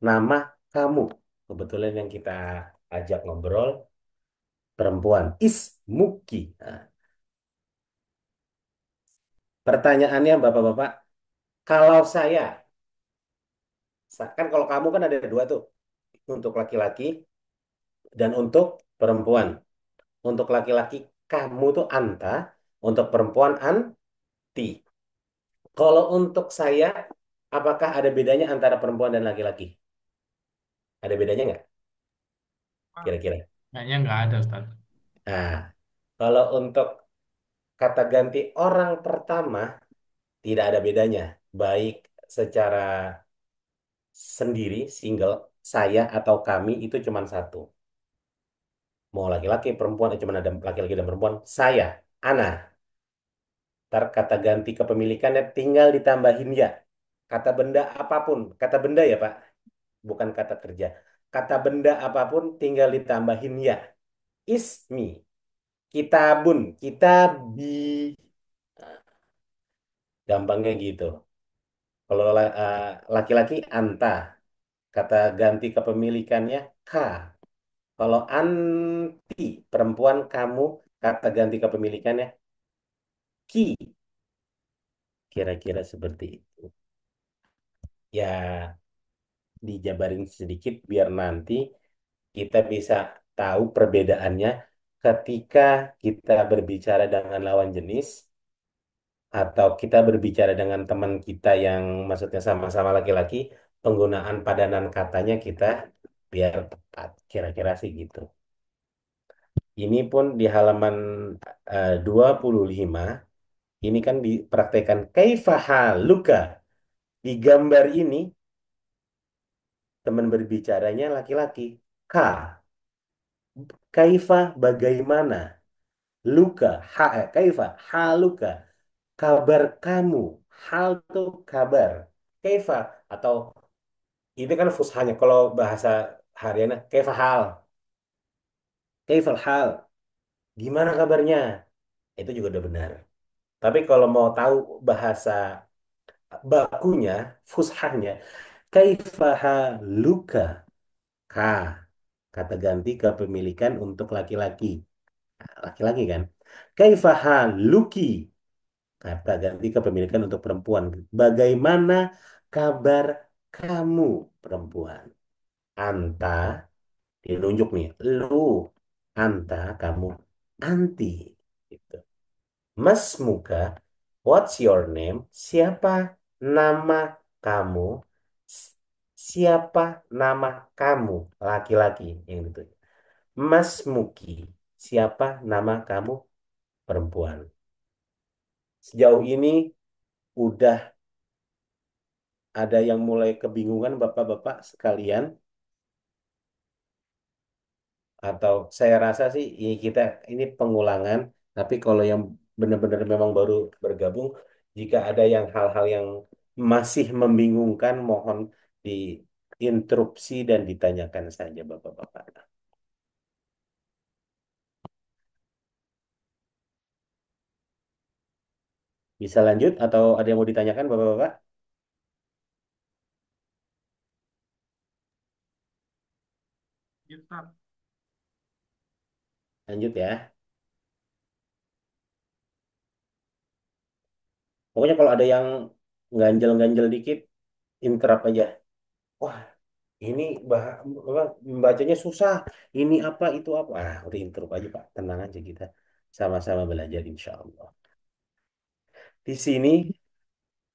Nama kamu. Kebetulan yang kita ajak ngobrol perempuan ismuki. Nah, pertanyaannya Bapak-bapak, kalau saya, kan kalau kamu kan ada dua tuh, untuk laki-laki dan untuk perempuan. Untuk laki-laki kamu tuh anta, untuk perempuan anti. Kalau untuk saya, apakah ada bedanya antara perempuan dan laki-laki? Ada bedanya nggak? Kira-kira. Kayaknya nggak ada, Ustaz. Nah, kalau untuk kata ganti orang pertama, tidak ada bedanya. Baik secara sendiri, single, saya atau kami itu cuma satu. Mau laki-laki, perempuan, cuma ada laki-laki dan perempuan. Saya, Ana. Ntar kata ganti kepemilikannya tinggal ditambahin ya. Kata benda apapun, kata benda ya Pak, bukan kata kerja. Kata benda apapun tinggal ditambahin ya. Ismi, kitabun, kitabi. Nah, gampangnya gitu. Kalau laki-laki anta, kata ganti kepemilikannya k. Kalau anti, perempuan kamu, kata ganti kepemilikannya ki. Kira-kira seperti itu. Ya, dijabarin sedikit biar nanti kita bisa tahu perbedaannya ketika kita berbicara dengan lawan jenis atau kita berbicara dengan teman kita yang maksudnya sama-sama laki-laki, penggunaan padanan katanya kita biar tepat. Kira-kira sih gitu. Ini pun di halaman 25, ini kan dipraktekkan kaifa haluka. Di gambar ini teman berbicaranya laki-laki. Ka, kaifa bagaimana? Luka, kaifa haluka. Kabar kamu. Hal itu kabar. Kaifa atau itu kan fushanya kalau bahasa hariannya kaifa hal. Kaifal hal. Gimana kabarnya? Itu juga udah benar. Tapi kalau mau tahu bahasa bakunya, fushahnya, kaifa haluka. Ka. Kata ganti kepemilikan untuk laki-laki. Nah, laki-laki kan. Kaifa haluki. Kata ganti kepemilikan untuk perempuan. Bagaimana kabar kamu, perempuan? Anta, ditunjuk nih. Lu, anta, kamu. Anti. Gitu. Mas Muka, what's your name? Siapa nama kamu? S- Siapa nama kamu? Laki-laki yang itu. Mas Muki, siapa nama kamu? Perempuan. Sejauh ini udah ada yang mulai kebingungan bapak-bapak sekalian, atau saya rasa sih ini kita ini pengulangan, tapi kalau yang benar-benar memang baru bergabung, jika ada yang hal-hal yang masih membingungkan, mohon diinterupsi dan ditanyakan saja bapak-bapak. Bisa lanjut atau ada yang mau ditanyakan bapak-bapak? Lanjut ya. Pokoknya kalau ada yang ganjel-ganjel dikit, interrupt aja. Wah, ini membacanya susah. Ini apa, itu apa. Ah, udah interrupt aja, Pak. Tenang aja kita. Sama-sama belajar, insya Allah. Di sini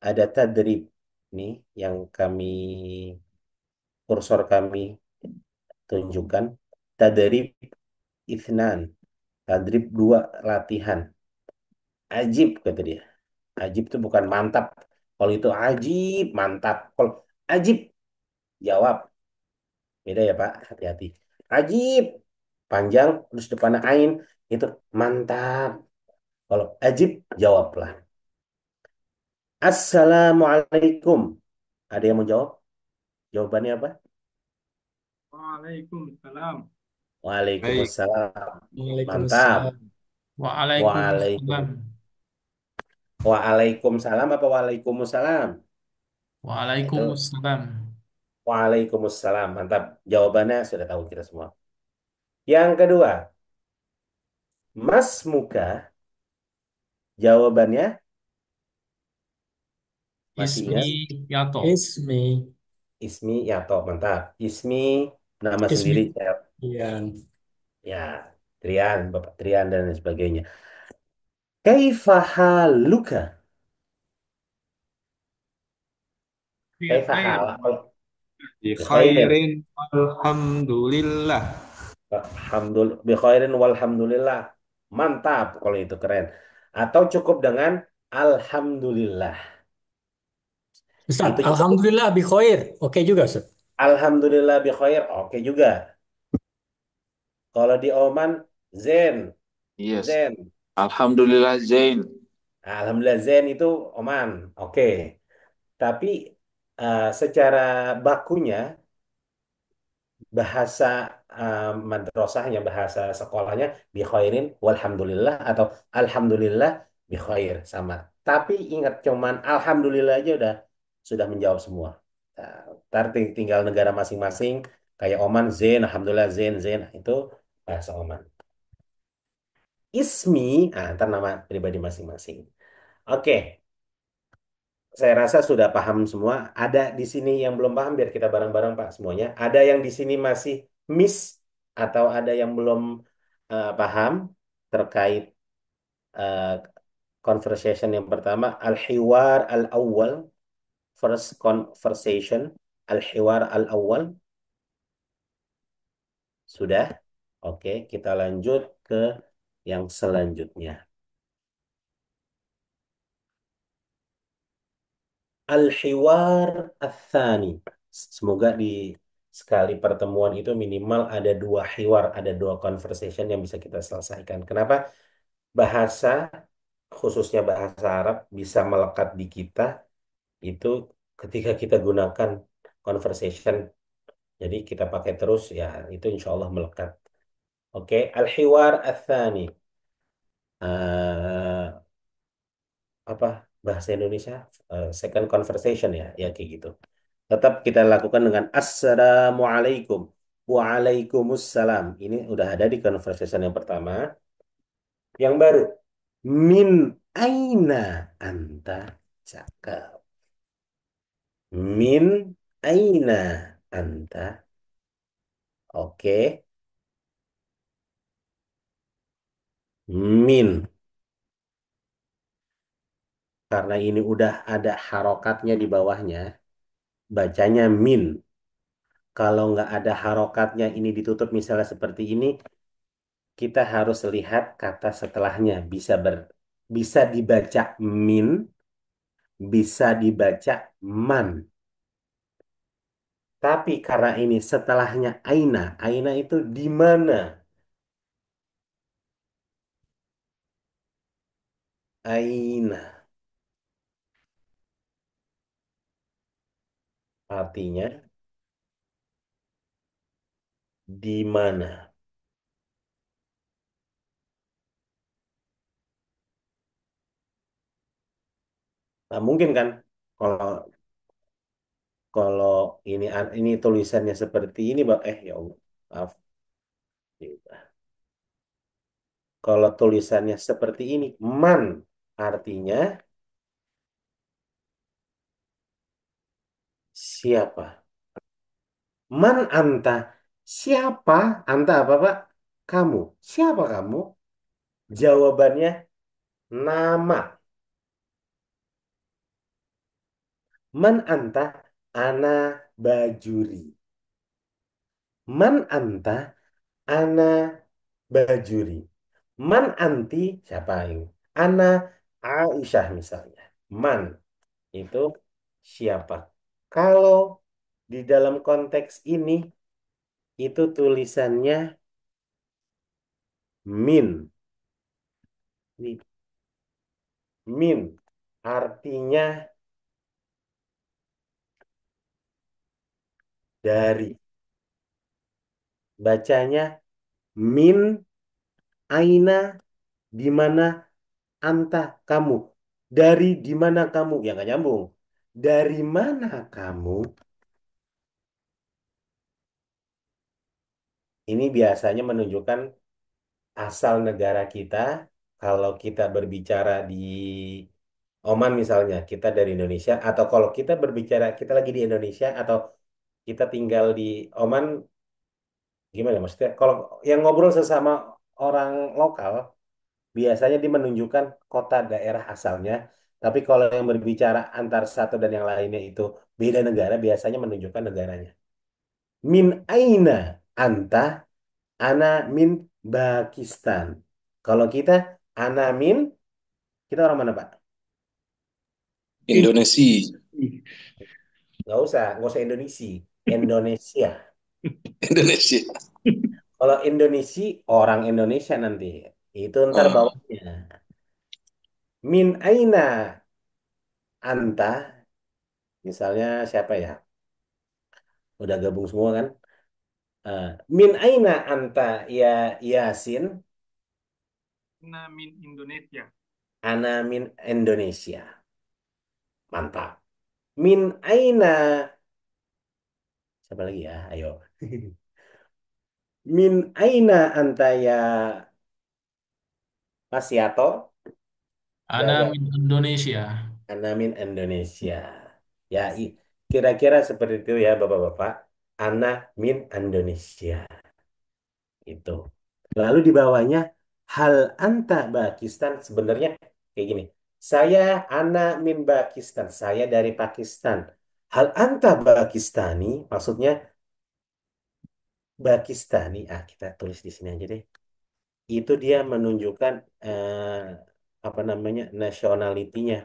ada tadrib. Nih, yang kursor kami tunjukkan. Tadrib ithnan. Tadrib dua, latihan. Ajib, kata dia. Ajib itu bukan mantap. Kalau itu ajib, mantap. Kalau ajib, jawab. Beda ya Pak, hati-hati. Ajib, panjang, terus depannya ain, itu mantap. Kalau ajib, jawablah. Assalamualaikum. Ada yang mau jawab? Jawabannya apa? Waalaikumsalam. Baik. Waalaikumsalam. Mantap. Waalaikumsalam. Waalaikumsalam. Waalaikum. Waalaikumsalam apa waalaikumsalam? Nah, itu Waalaikumsalam. waalaikumsalam. Mantap. Jawabannya sudah tahu kita semua. Yang kedua, Mas Muka. Jawabannya masih Ismi ingat? Yato. Ismi. Ismi Yato. Mantap. Ismi nama Ismi. sendiri. Iya. Ya, Trian, Bapak Trian dan lain sebagainya. Kaifa haluka? Bi Kaifa khair. hal? Bi Bi khairin. khairin. Alhamdulillah. Bi khairin walhamdulillah. Mantap kalau itu keren. Atau cukup dengan alhamdulillah. Ustaz, Itu cukup. Alhamdulillah bi khair. Oke juga, Ustaz. Alhamdulillah bi khair. Oke juga. Kalau di Oman, Zen. Yes. Zen. Alhamdulillah Zain. Alhamdulillah Zen itu Oman. Oke. Tapi secara bakunya, bahasa madrasahnya, bahasa sekolahnya bi khairin walhamdulillah atau alhamdulillah bi khair sama. Tapi ingat cuman alhamdulillah aja udah sudah menjawab semua. Nah, ntar tinggal negara masing-masing kayak Oman Zain, alhamdulillah Zain Zain. Nah, itu bahasa Oman. Ismi, ntar nama pribadi masing-masing. Oke, saya rasa sudah paham semua. Ada di sini yang belum paham biar kita bareng-bareng Pak semuanya. Ada yang di sini masih miss atau ada yang belum paham terkait eh, conversation yang pertama, al-hiwar al-awwal, first conversation, al-hiwar al-awwal, sudah? Oke, kita lanjut ke yang selanjutnya. Al-hiwar al-thani. Semoga di sekali pertemuan itu minimal ada dua hiwar, ada dua conversation yang bisa kita selesaikan. Kenapa? Bahasa, khususnya bahasa Arab, bisa melekat di kita itu ketika kita gunakan conversation. Jadi kita pakai terus ya, itu insya Allah melekat. Oke, al-hiwar al-thani. Apa bahasa Indonesia? Second conversation ya, ya kayak gitu. Tetap kita lakukan dengan Assalamualaikum. Waalaikumsalam. Ini udah ada di conversation yang pertama. Yang baru. Min aina anta. Cakep. Min aina anta. Oke. Min. Karena ini udah ada harokatnya di bawahnya. Bacanya min. Kalau nggak ada harokatnya ini ditutup misalnya seperti ini. Kita harus lihat kata setelahnya. Bisa dibaca min, bisa dibaca man. Tapi karena ini setelahnya aina, aina itu di mana? Aina. Artinya di mana? Nah, mungkin kan kalau kalau ini tulisannya seperti ini, Bang. Ya Allah, maaf. Kalau tulisannya seperti ini, man artinya siapa? Man anta. Siapa? Anta apa, Pak? Kamu. Siapa kamu? Jawabannya nama. Man anta? Ana Bajuri. Man anta? Ana Bajuri. Man anti? Siapa ini? Ana Aisyah misalnya. Man itu siapa? Kalau di dalam konteks ini itu tulisannya min. Ini min artinya dari. Bacanya min aina di mana anta kamu. Dari di mana kamu? Ya nggak nyambung. Dari mana kamu? Ini biasanya menunjukkan asal negara kita. Kalau kita berbicara di Oman misalnya, kita dari Indonesia. Atau kalau kita berbicara, kita lagi di Indonesia. Atau kita tinggal di Oman, gimana maksudnya? Kalau yang ngobrol sesama orang lokal, biasanya dia menunjukkan kota daerah asalnya. Tapi kalau yang berbicara antar satu dan yang lainnya itu beda negara, biasanya menunjukkan negaranya. Min aina anta, ana min Pakistan. Kalau kita, ana min, kita orang mana, Pak? Indonesia. Nggak usah Indonesia. Indonesia. Indonesia. Kalau Indonesia, orang Indonesia nanti. Itu ntar Ah, bawahnya. Min aina anta, misalnya siapa ya? Udah gabung semua kan? Min aina anta ya Yasin? Ana min Indonesia. Ana min Indonesia. Mantap. Min aina siapa lagi ya? Ayo. Min aina anta ya Pasiato? Ana Gak. min Indonesia. Ana min Indonesia. Ya, kira-kira seperti itu ya Bapak-bapak. Ana min Indonesia. Itu. Lalu di bawahnya hal anta Pakistan sebenarnya kayak gini. Saya ana min Pakistan. Saya dari Pakistan. Hal anta Pakistani maksudnya Pakistani. Ah, kita tulis di sini aja deh. Itu dia menunjukkan apa namanya nationality-nya.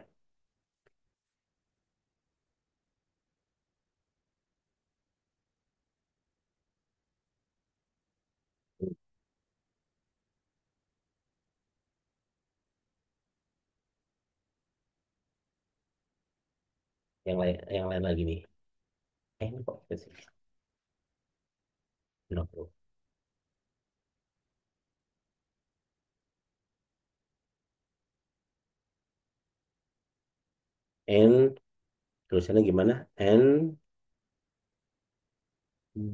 Yang lain lagi nih. Ini kok sih? No. And tulisannya gimana? And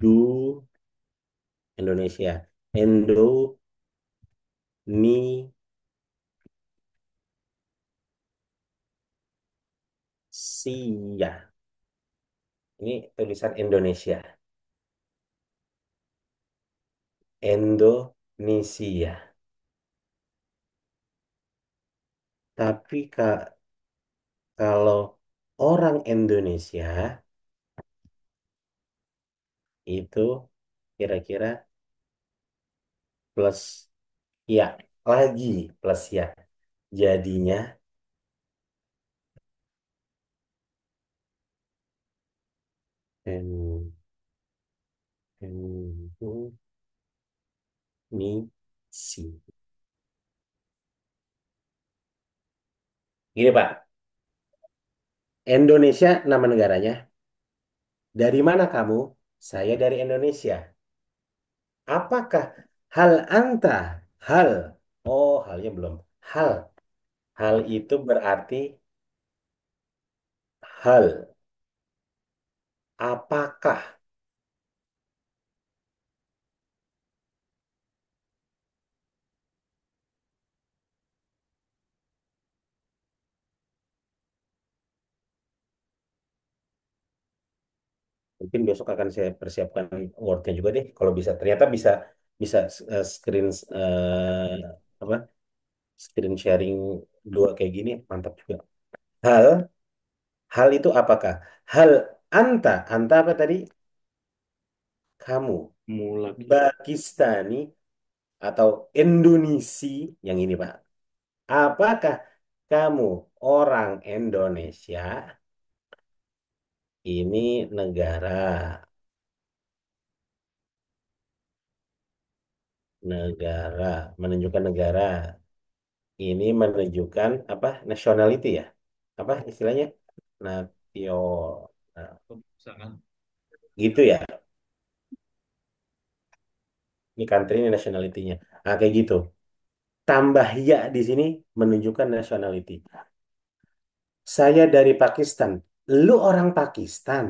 do Indonesia. Indonesia. Ini tulisan Indonesia. Indonesia. Tapi kalau orang Indonesia itu kira-kira plus ya lagi plus ya. Jadinya Indonesia. Gini Pak, Indonesia nama negaranya. Dari mana kamu? Saya dari Indonesia. Apakah hal anta? Hal. Oh, halnya belum. Hal. Hal itu berarti hal. Apakah? Mungkin besok akan saya persiapkan Word-nya juga deh. Kalau bisa, ternyata bisa bisa screen apa? Screen sharing dua kayak gini, mantap juga. Hal, hal itu apakah? Hal anta, anta apa tadi? Kamu. Mulai. Pakistani atau Indonesia yang ini Pak. Apakah kamu orang Indonesia? Ini negara, menunjukkan negara. Ini menunjukkan apa? Nationality ya? Apa istilahnya? Natio, nah, Sangat. gitu ya. Ini country ini nationality-nya. Nah, kayak gitu. Tambah ya di sini menunjukkan nationality. Saya dari Pakistan. Lu orang Pakistan.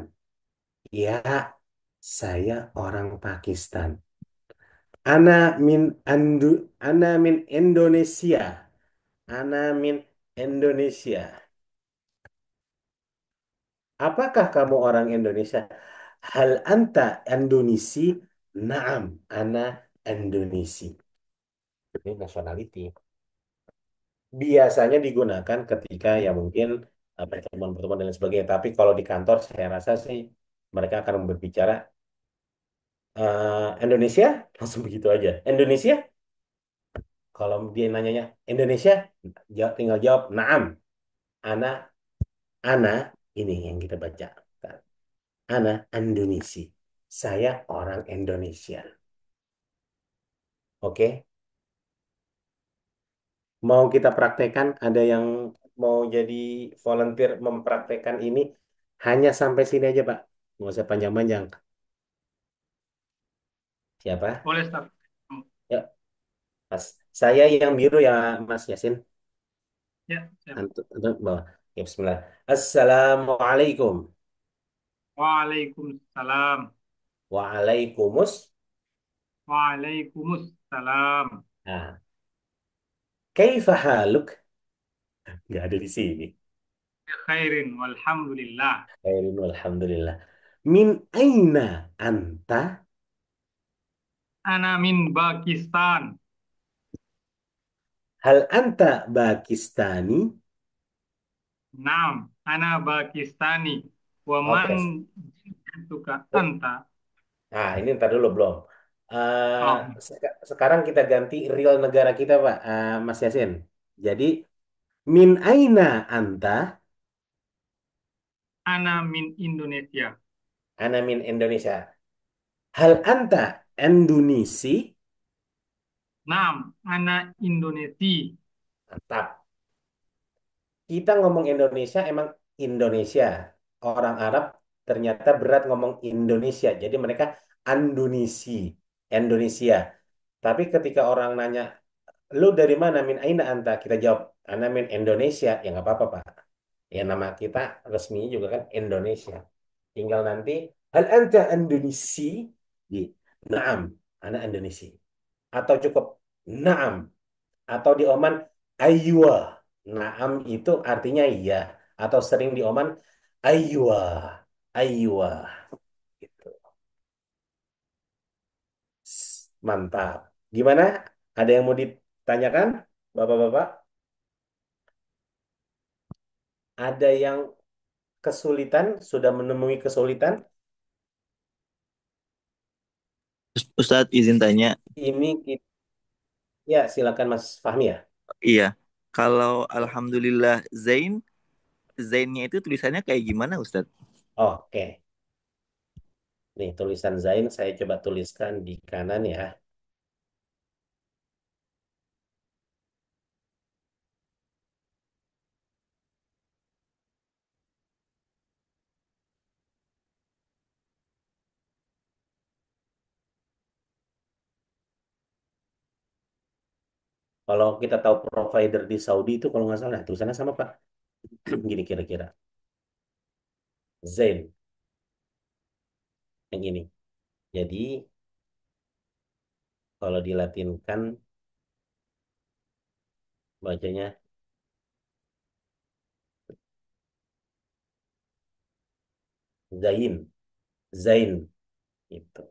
Ya, saya orang Pakistan. Ana min Indonesia. Ana min Indonesia. Apakah kamu orang Indonesia? Hal anta Indonesi? Naam, ana Indonesi. Ini nationality. Biasanya digunakan ketika ya mungkin pertemuan-pertemuan dan lain sebagainya. Tapi kalau di kantor saya rasa sih mereka akan berbicara Indonesia langsung begitu aja. Indonesia, kalau dia nanyanya Indonesia, tinggal jawab naam. Ana, ana ini yang kita baca. Ana Indonesia. Saya orang Indonesia. Oke, mau kita praktekkan? Ada yang mau jadi volunteer mempraktekkan ini? Hanya sampai sini aja, Pak. Nggak usah panjang-panjang. Siapa? Boleh, Ustaz. Ya, Mas. Saya yang biru ya, Mas Yasin. Ya, siap. Antum bawah. Ya, bismillah. Assalamualaikum. Waalaikumsalam. Waalaikumsalam. Waalaikumsalam. Nah, kaifa haluk? Nggak ada di sini. Khairin walhamdulillah. Khairin walhamdulillah. Min aina anta? Ana min Pakistan. Hal anta Pakistani? Naam, ana Pakistani. Wa man Oke. jinsatuka anta. Nah, ini ntar dulu belum. Oh, Sekarang kita ganti real negara kita, Pak, Mas Yasin. Jadi, min aina anta? ana min Indonesia. Ana min Indonesia. Hal anta Indonesi? Naam, ana Indonesia. Mantap. Kita ngomong Indonesia emang Indonesia. Orang Arab ternyata berat ngomong Indonesia. Jadi mereka Andonesi, Indonesia. Tapi ketika orang nanya, lu dari mana? Min aina anta? Kita jawab, ana min Indonesia. Ya nggak apa-apa, Pak. Ya nama kita resminya juga kan Indonesia. Tinggal nanti, hal anta Indonesi? Di, naam, ana Indonesi. Atau cukup, naam. Atau di Oman, aywa. Naam itu artinya iya. Atau sering di Oman, aywa. Aywa. Gitu. Mantap. Gimana? Ada yang mau ditanyakan, Bapak-bapak? Ada yang kesulitan? Sudah menemui kesulitan? Ustadz izin tanya. Ini kita, ya silakan Mas Fahmi ya. Iya. Kalau Alhamdulillah Zain, Zainnya itu tulisannya kayak gimana Ustadz? Oke. Nih tulisan Zain saya coba tuliskan di kanan ya. Kalau kita tahu provider di Saudi itu kalau nggak salah tulisannya sama Pak. Gini kira-kira. Zain yang ini. Jadi kalau dilatinkan bacanya Zain. Zain itu.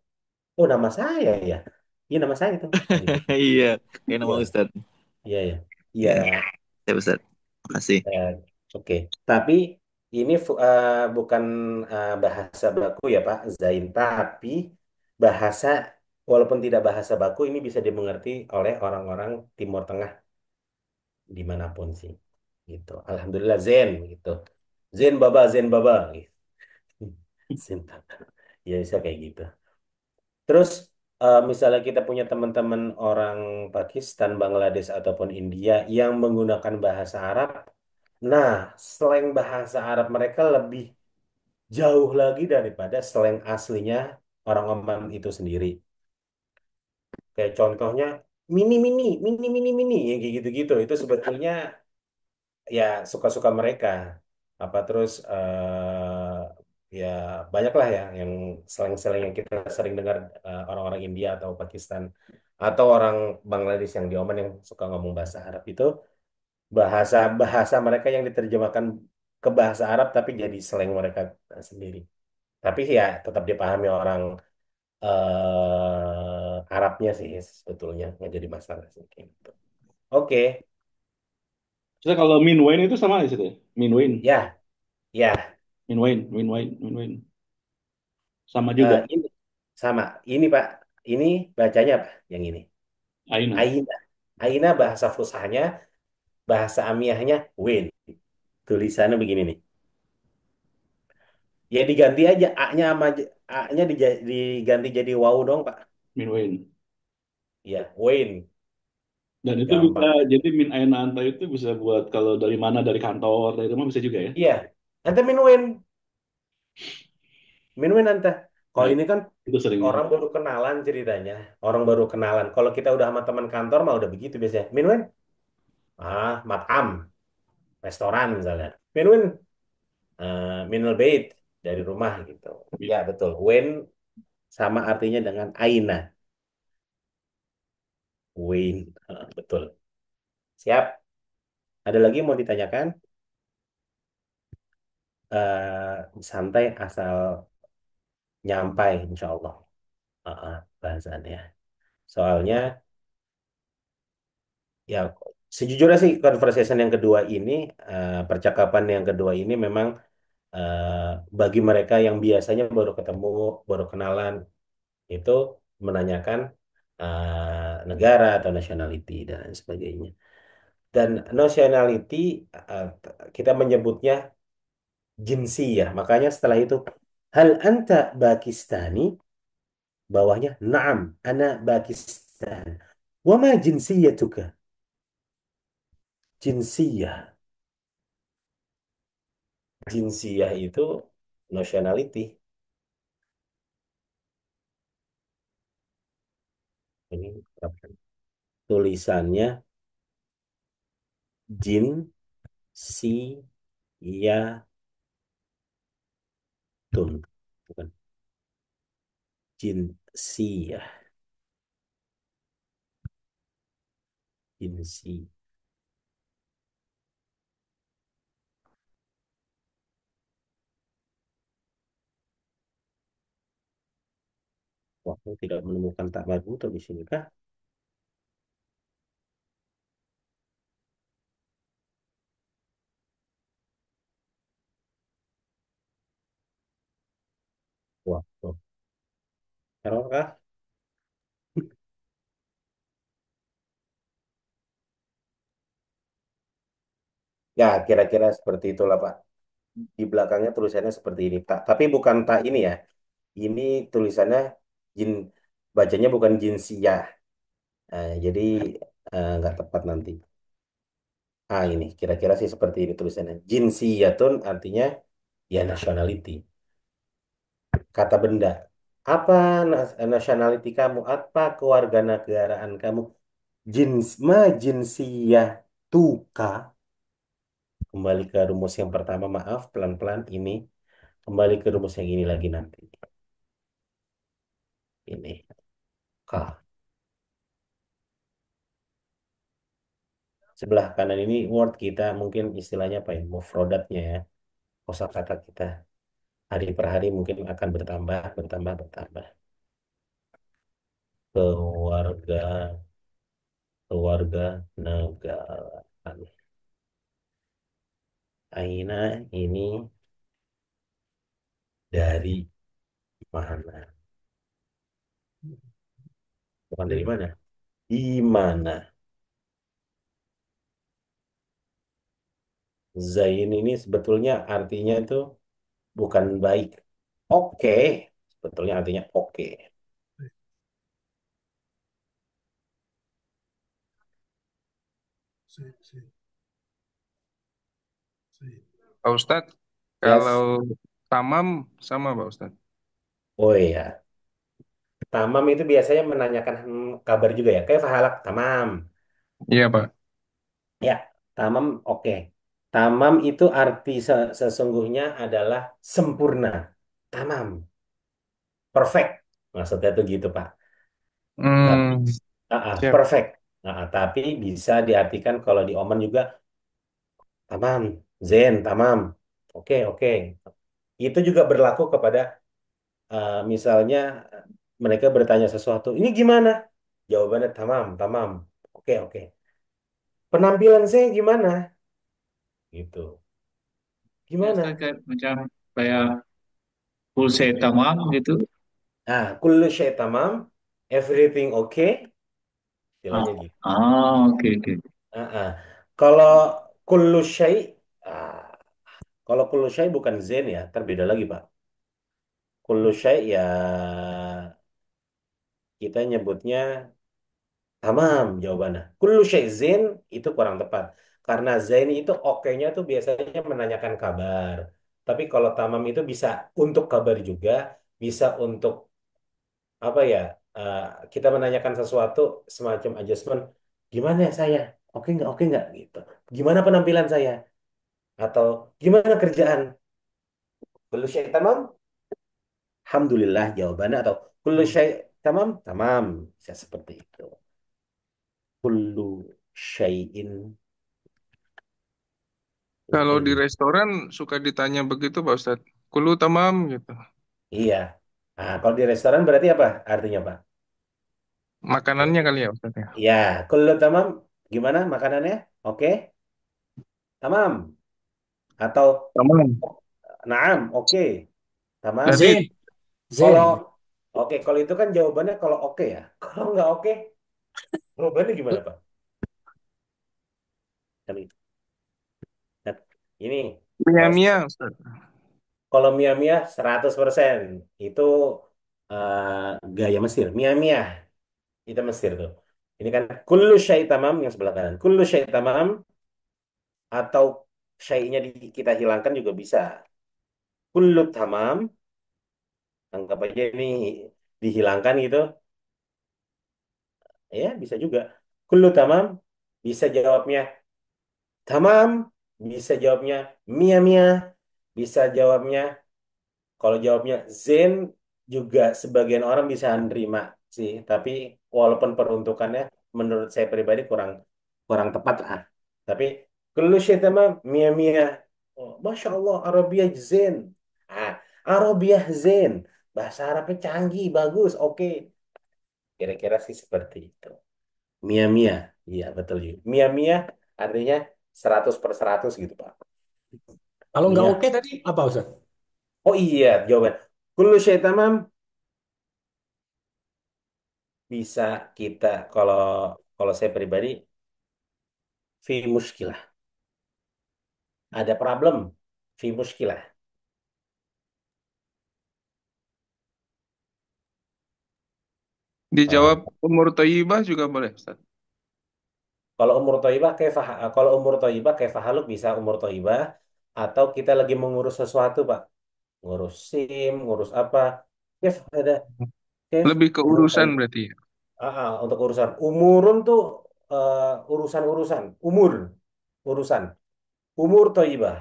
Oh nama saya ya. Iya nama saya itu. Oh iya. Iya, kayak nama Iya, Ustadz. iya ya. Iya. Ya, ya Ustadz. Makasih. Eh, Oke. Tapi ini bukan bahasa baku ya Pak Zain. Tapi bahasa walaupun tidak bahasa baku ini bisa dimengerti oleh orang-orang Timur Tengah dimanapun sih. Gitu. Alhamdulillah Zen gitu. Zen Baba. Gitu. Zen Baba. Ya bisa kayak gitu. Terus misalnya kita punya teman-teman orang Pakistan, Bangladesh ataupun India yang menggunakan bahasa Arab, nah slang bahasa Arab mereka lebih jauh lagi daripada slang aslinya orang Oman itu sendiri. Kayak contohnya mini mini mini mini mini yang kayak gitu-gitu itu sebetulnya ya suka-suka mereka. Apa terus ya banyak lah ya yang slang-slang yang kita sering dengar orang-orang India atau Pakistan atau orang Bangladesh yang di Oman yang suka ngomong bahasa Arab itu bahasa bahasa mereka yang diterjemahkan ke bahasa Arab tapi jadi slang mereka sendiri. Tapi ya tetap dipahami orang Arabnya sih sebetulnya nggak jadi masalah sih. Kayak gitu. Oke, Kita kalau Min Wayne itu sama di situ ya? Min Wayne, ya, ya. Min Wayne, Min Wayne, Min Wayne. Sama juga. Ini sama. Ini Pak, ini bacanya apa? Yang ini. Aina. Aina. Aina bahasa fusahanya, bahasa amiyahnya win. Tulisannya begini nih. Ya diganti aja A-nya sama A-nya diganti jadi waw dong, Pak. Min Wayne. Ya, win. Dan itu bisa, Gampang. jadi Min Aina Anta itu bisa buat kalau dari mana, dari kantor, dari rumah bisa juga ya? Iya. Ante min win. Min win ante. Nah, Kalau ini kan itu seringnya. orang baru kenalan ceritanya. Orang baru kenalan. Kalau kita udah sama teman kantor mah udah begitu biasanya. Min win. Matam. Restoran misalnya. Min win. Minul bait dari rumah gitu. Ya betul. When sama artinya dengan aina. When betul. Siap. Ada lagi yang mau ditanyakan? Santai asal nyampai, insya Allah. Bahasannya. Soalnya ya sejujurnya sih conversation yang kedua ini, percakapan yang kedua ini memang bagi mereka yang biasanya baru ketemu, baru kenalan, itu menanyakan negara atau nationality dan lain sebagainya. Dan nationality kita menyebutnya jinsiyah. Makanya setelah itu, hal anta Pakistani, bawahnya na'am, ana Pakistan. Wa ma jinsiyatuka? Jinsiyah. Jinsiyah itu nationality. Ini apa? Tulisannya jin si ya tun, bukan jinsiyah, jinsi. Wah, aku tidak menemukan tak marbuto di sini kah? Wah, tuh. Error kah? Ya, kira-kira seperti itulah, Pak. Di belakangnya tulisannya seperti ini. Tak, tapi bukan tak ini ya. Ini tulisannya jin, bacanya bukan jinsiyah. Jadi nggak tepat nanti. Ini kira-kira sih seperti ini tulisannya. Jinsiyatun artinya ya nationality, kata benda. Apa nationality kamu? Apa kewarganegaraan kamu? Ma jinsiyah tuka. Kembali ke rumus yang pertama, maaf, pelan-pelan ini. Kembali ke rumus yang ini lagi nanti. Ini, K. Sebelah kanan ini word kita mungkin istilahnya apa ya? Mufrodatnya ya. Kosakata kita hari per hari mungkin akan bertambah, bertambah, bertambah. Keluarga, keluarga negaraan. Aina ini dari mana? Bukan dari mana? Di mana? Zain ini sebetulnya artinya itu bukan baik. Oke, sebetulnya artinya oke. Sip, sip, sip. Pak Ustadz, kalau Yes. tamam sama Pak Ustadz. Oh iya. Tamam itu biasanya menanyakan kabar juga ya. Kayak fahalak tamam. Iya Pak. Ya, tamam oke. Tamam itu arti sesungguhnya adalah sempurna. Tamam, perfect. Maksudnya tuh gitu, Pak. Tapi Hmm, siap. perfect. Tapi bisa diartikan kalau di Oman juga tamam, zen, tamam. Oke, oke. Itu juga berlaku kepada misalnya mereka bertanya sesuatu, ini gimana? Jawabannya tamam, tamam. Oke, oke. Penampilan saya gimana? Gitu. Biasa Gimana? kayak macam kayak full set tamam gitu. Kullu syai tamam, everything okay, Ah, istilahnya gitu. oke oke. Ah, ah. Kalau kullu syai, ah, kalau kullu syai bukan zen ya, terbeda lagi Pak. Kullu syai ya kita nyebutnya tamam jawabannya. Kullu syai zen itu kurang tepat. Karena zen itu oke-nya tuh biasanya menanyakan kabar. Tapi kalau tamam itu bisa untuk kabar juga, bisa untuk apa ya, eh, kita menanyakan sesuatu semacam adjustment, gimana ya saya, oke nggak gitu, gimana penampilan saya, atau gimana kerjaan, kullu syai tamam, alhamdulillah jawabannya, atau kullu syai tamam tamam, bisa seperti itu, kullu syai'in Kalau di itu. restoran suka ditanya begitu Pak Ustadz. Kulu tamam gitu. Iya. Kalau di restoran berarti apa artinya Pak? Makanannya kali ya Ustaz ya. Ya, kullu tamam. Gimana makanannya? Oke, tamam. Atau Tamam. naam, oke, tamam. Tadi Zen, Kalau Zen. oke, kalau itu kan jawabannya kalau oke ya. Kalau nggak oke, jawabannya gimana, Pak? Kan itu. Kan ini kalau Mia-mia Ustaz. kalau Mia Mia 100% itu gaya Mesir. Mia Mia itu Mesir tuh. Ini kan kullu syai tamam yang sebelah kanan. Kullu syai tamam atau syai'nya kita hilangkan juga bisa. Kullu tamam, anggap aja ini dihilangkan gitu. Ya, bisa juga. Kullu tamam bisa jawabnya tamam, bisa jawabnya Mia Mia, bisa jawabnya. Kalau jawabnya Zen juga sebagian orang bisa nerima sih, tapi walaupun peruntukannya menurut saya pribadi kurang kurang tepat lah. Tapi kalau saya mah Mia Mia, oh, Masya Allah Arabia Zen, ah Arabia Zen, bahasa Arabnya canggih bagus, oke. Kira-kira sih seperti itu. Mia Mia, iya betul juga. Mia Mia artinya 100/100 gitu Pak. Kalau nggak Mia. oke tadi apa Ustaz? Oh iya jawaban. Kullu syai tamam bisa kita kalau kalau saya pribadi fi muskilah ada problem fi muskilah. Dijawab Eh, umur thayyibah juga boleh Ustaz. kalau umur thayyibah kalau umur thayyibah haluk bisa umur thayyibah atau kita lagi mengurus sesuatu Pak, ngurus SIM ngurus apa, kef ada kef Lebih ke umur urusan thayyibah. berarti ya. Untuk urusan umurun tuh urusan-urusan urusan umur thayyibah.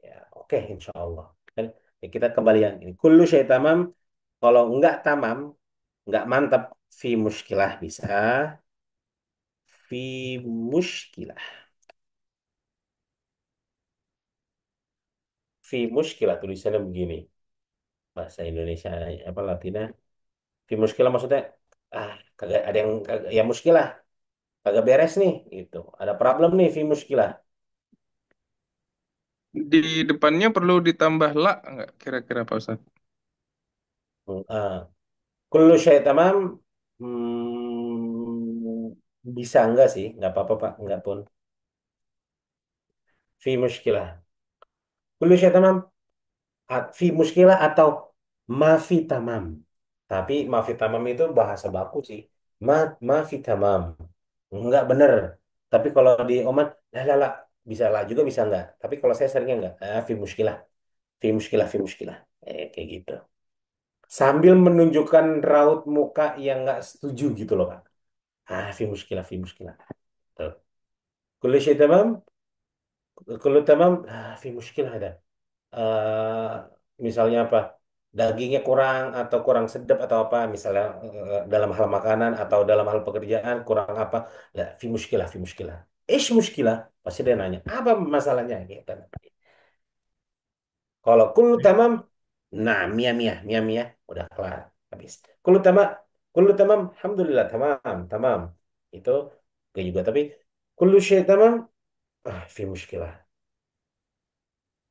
Ya, oke, insya Allah. Kan, ya kita kembali yang ini. Kullu syai tamam. Kalau enggak tamam, enggak mantap, fi muskilah bisa. Fi muskilah. Fi muskilah tulisannya begini. Bahasa Indonesia apa Latina. Fi muskilah maksudnya kagak ada yang ya muskilah kagak beres nih gitu. Ada problem nih fi muskilah. Di depannya perlu ditambah la nggak kira-kira Pak Ustaz? Hmm, ah. Kullu syai tamam. Bisa enggak sih? Enggak apa-apa Pak, enggak pun. Fi muskilah. Kullu syai tamam. Fi muskilah atau mafi tamam. Tapi mafi tamam itu bahasa baku sih. Mafi tamam. Enggak bener. Tapi kalau di Oman, lah lah lah. Bisa lah juga bisa enggak. Tapi kalau saya seringnya enggak. Fi muskilah. Fi muskilah, fi muskilah. Kayak gitu. Sambil menunjukkan raut muka yang enggak setuju gitu loh, Pak. Fi muskilah, fi muskilah. Tuh. Kullu syai tamam. Kullu tamam. Fi muskilah ada. eh Misalnya apa dagingnya kurang atau kurang sedap atau apa misalnya dalam hal makanan atau dalam hal pekerjaan kurang apa lah fi muskilah fi muskilah muskilah pasti dia nanya apa masalahnya gitu. Kalau kullu tamam nah mia mia mia mia udah kelar habis kullu tamam alhamdulillah tamam tamam itu kayak juga tapi kullu syai tamam fi muskilah.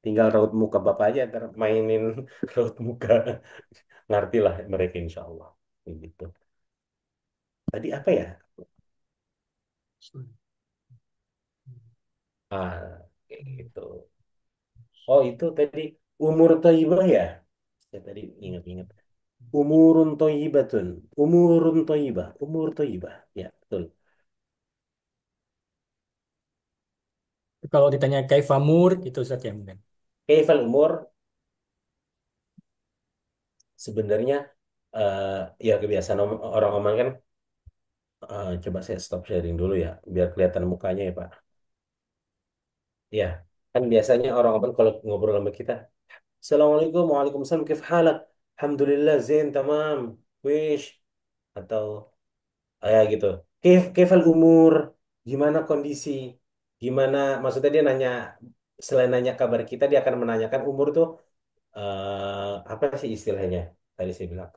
Tinggal raut muka Bapak aja ntar mainin raut muka. Ngerti lah mereka insya Allah. Kayak gitu. Tadi apa ya? Kayak gitu. Oh itu tadi umur thayyibah ya? Saya tadi ingat-ingat. Umurun thayyibatun. Umurun thayyibah. Umur thayyibah. Ya betul. Kalau ditanya kaifamur itu Ustaz ya mungkin. Kaifal umur sebenarnya ya kebiasaan orang Oman kan coba saya stop sharing dulu ya biar kelihatan mukanya ya Pak. Ya, kan biasanya orang Oman kalau ngobrol sama kita Assalamualaikum, waalaikumsalam, kif halak? Alhamdulillah, zain, tamam, wish. Atau gitu. Kifal umur, gimana kondisi? Gimana, maksudnya dia nanya, selain nanya kabar kita, dia akan menanyakan umur tuh, apa sih istilahnya? Tadi saya bilang.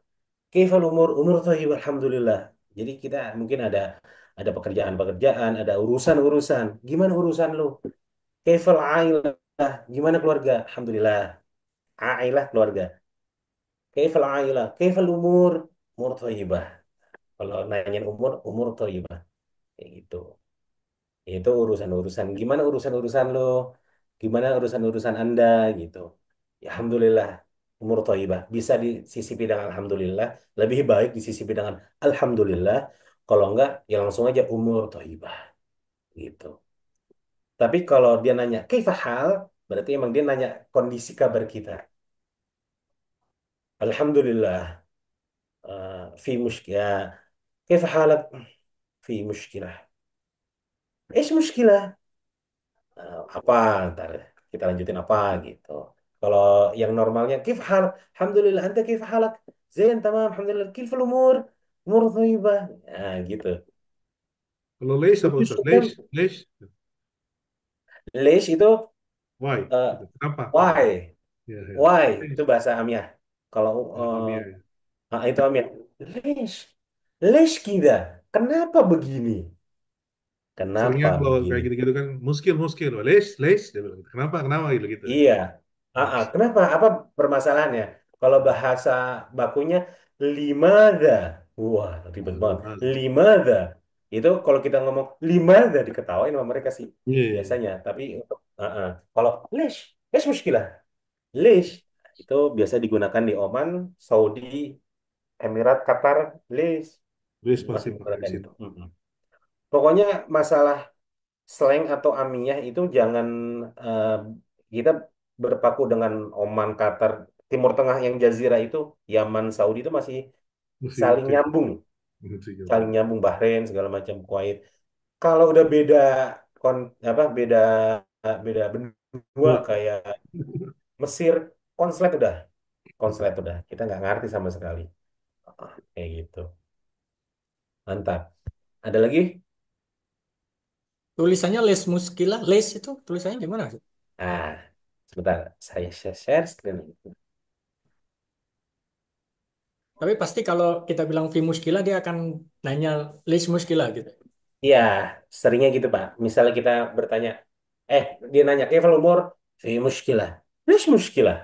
Kifal umur, umur thayyib, alhamdulillah. Jadi kita mungkin ada pekerjaan-pekerjaan, ada urusan-urusan. Gimana urusan lu? Kaifal ailah? Gimana keluarga? Alhamdulillah. Ailah keluarga. Kaifal ailah? Kaifal umur? Umur thayyibah. Kalau nanyain umur thayyibah. Kayak gitu. Itu urusan-urusan. Gimana urusan-urusan lo? Gimana urusan-urusan Anda gitu. Ya, Alhamdulillah. Umur thayyibah. Bisa disisipi dengan Alhamdulillah. Lebih baik disisipi dengan Alhamdulillah. Kalau enggak, ya langsung aja umur thayyibah. Gitu. Tapi kalau dia nanya, kaifahal? Berarti emang dia nanya kondisi kabar kita. Alhamdulillah. Fi mushkilah. Kaifahal? Fi mushkilah. Eesh mushkilah? Apa ntar kita lanjutin apa gitu. Kalau yang normalnya kif hal, alhamdulillah anta kif halak, zain tamam alhamdulillah, kif umur, umur thayyibah, nah gitu. Kalau leis apa Itu Ustaz? kan Leis, leis. lesh itu Why? eh, Gitu. Kenapa? why, Ya, ya. why Leis. itu bahasa Amiah. Kalau Alamiah ya. itu Amiah, lesh, lesh kita, kenapa begini? Seringnya Kenapa kalau kayak begini? gitu-gitu kan muskil, muskil. Leis, leis. Dia bilang, kenapa, kenapa gitu gitu. Iya. Kenapa? Apa permasalahannya? Kalau bahasa bakunya limada. Wah, ribet banget. Alhamdulillah. Limada. Itu kalau kita ngomong limada diketawain sama mereka sih Iya, iya, iya. biasanya. Tapi untuk kalau lesh, lesh muskilah. Lesh itu biasa digunakan di Oman, Saudi, Emirat, Qatar, lesh Leis pasti masih pakai di menggunakan situ. itu. Pokoknya masalah slang atau amiyah itu jangan eh, kita berpaku dengan Oman, Qatar, Timur Tengah yang jazirah itu, Yaman, Saudi itu masih Masih saling oke. nyambung, Masih saling gampang. nyambung Bahrain segala macam Kuwait. Kalau udah beda kon apa beda benua Wah, kayak Mesir, konslet udah, konslet udah. Kita nggak ngerti sama sekali. Kayak gitu. Mantap. Ada lagi? Tulisannya les muskila, les itu tulisannya gimana? Ah, sebentar. Saya share screen. Tapi pasti kalau kita bilang fi muskila dia akan nanya les muskila gitu. Iya, seringnya gitu Pak. Misalnya kita bertanya, dia nanya, Kefal umur, fi muskilah. Terus muskilah.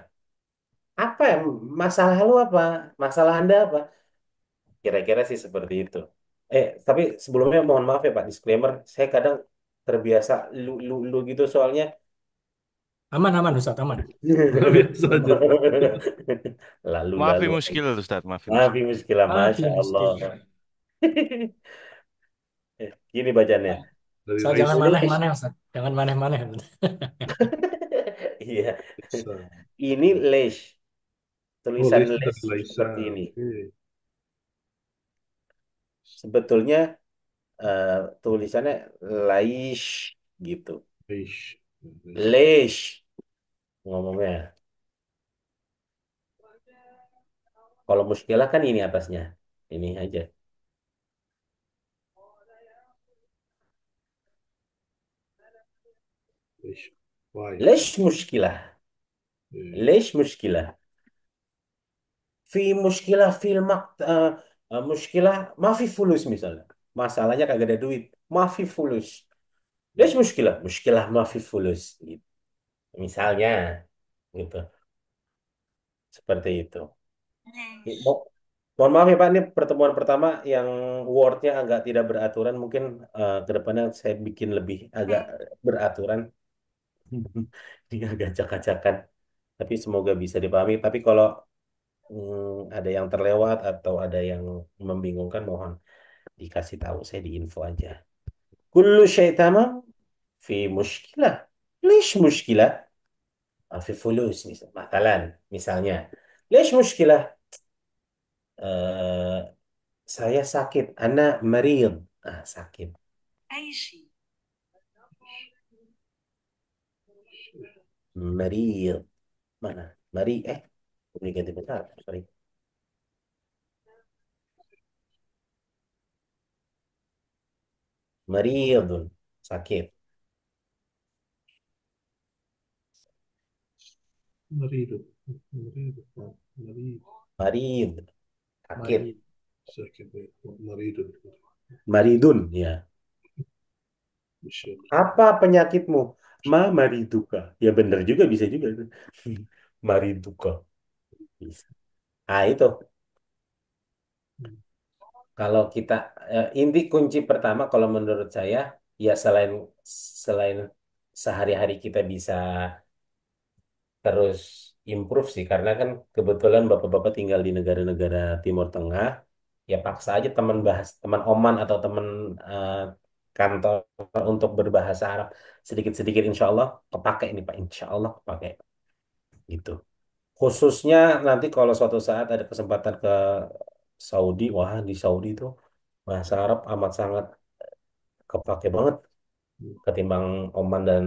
Apa ya? Masalah lu apa? Masalah Anda apa? Kira-kira sih seperti itu. Tapi sebelumnya mohon maaf ya Pak, disclaimer, saya kadang terbiasa lu gitu soalnya. Aman aman Ustaz, aman. biasa aja. Maafi Lalu-lalu. muskil Ustaz, maafi Maaf, muskil. muskilah, Ah, fi Masya Allah. muskila. Gini bacanya. Dari Ustaz jangan leis. Lesh. maneh-maneh Ustaz. Jangan maneh-maneh. Iya. Bisa. Ini lesh. Oh, Tulisan leis itu dari lesh Laisa. seperti ini. Oke. Sebetulnya eh, tulisannya Laish gitu. Leis. Leis. Leish ngomongnya. Kalau muskilah kan ini atasnya. Ini aja. Leis. Why? Leish muskilah. Oke. Leish muskilah. Fi muskilah fil muskilah mafi fulus misalnya. Masalahnya kagak ada duit. Mafi fulus. Leish muskilah. Muskilah mafi fulus. Gitu. Misalnya gitu. Seperti itu. Mo- Mohon maaf ya Pak, ini pertemuan pertama yang wordnya agak tidak beraturan. Mungkin ke depannya saya bikin lebih agak beraturan. Ini agak acak-acakan. Tapi semoga bisa dipahami. Tapi kalau ada yang terlewat atau ada yang membingungkan, mohon dikasih tahu. Saya di info aja. Kullu syai tamam fi muskilah. Lish muskilah? Fi fulus misalnya. Lish muskilah? Eh, saya sakit. Ana marid. Sakit. Marid. Mana? Ini ganti bentar. Sorry. Maridun. Sakit. Meridu. Meridu. Meridu. Marid. Sakit. Mari. Sakit maridun. Maridun, ya. Masya Apa penyakitmu? Mariduka. Ya bener juga, bisa juga itu. Mariduka. Bisa. Ah, itu. Kalau kita inti kunci pertama kalau menurut saya ya selain selain sehari-hari kita bisa terus improve sih karena kan kebetulan bapak-bapak tinggal di negara-negara Timur Tengah ya paksa aja teman Oman atau teman eh, kantor untuk berbahasa Arab sedikit-sedikit insya Allah kepake nih Pak, insya Allah kepake gitu. Khususnya nanti kalau suatu saat ada kesempatan ke Saudi, wah di Saudi itu bahasa Arab amat sangat kepake banget ketimbang Oman dan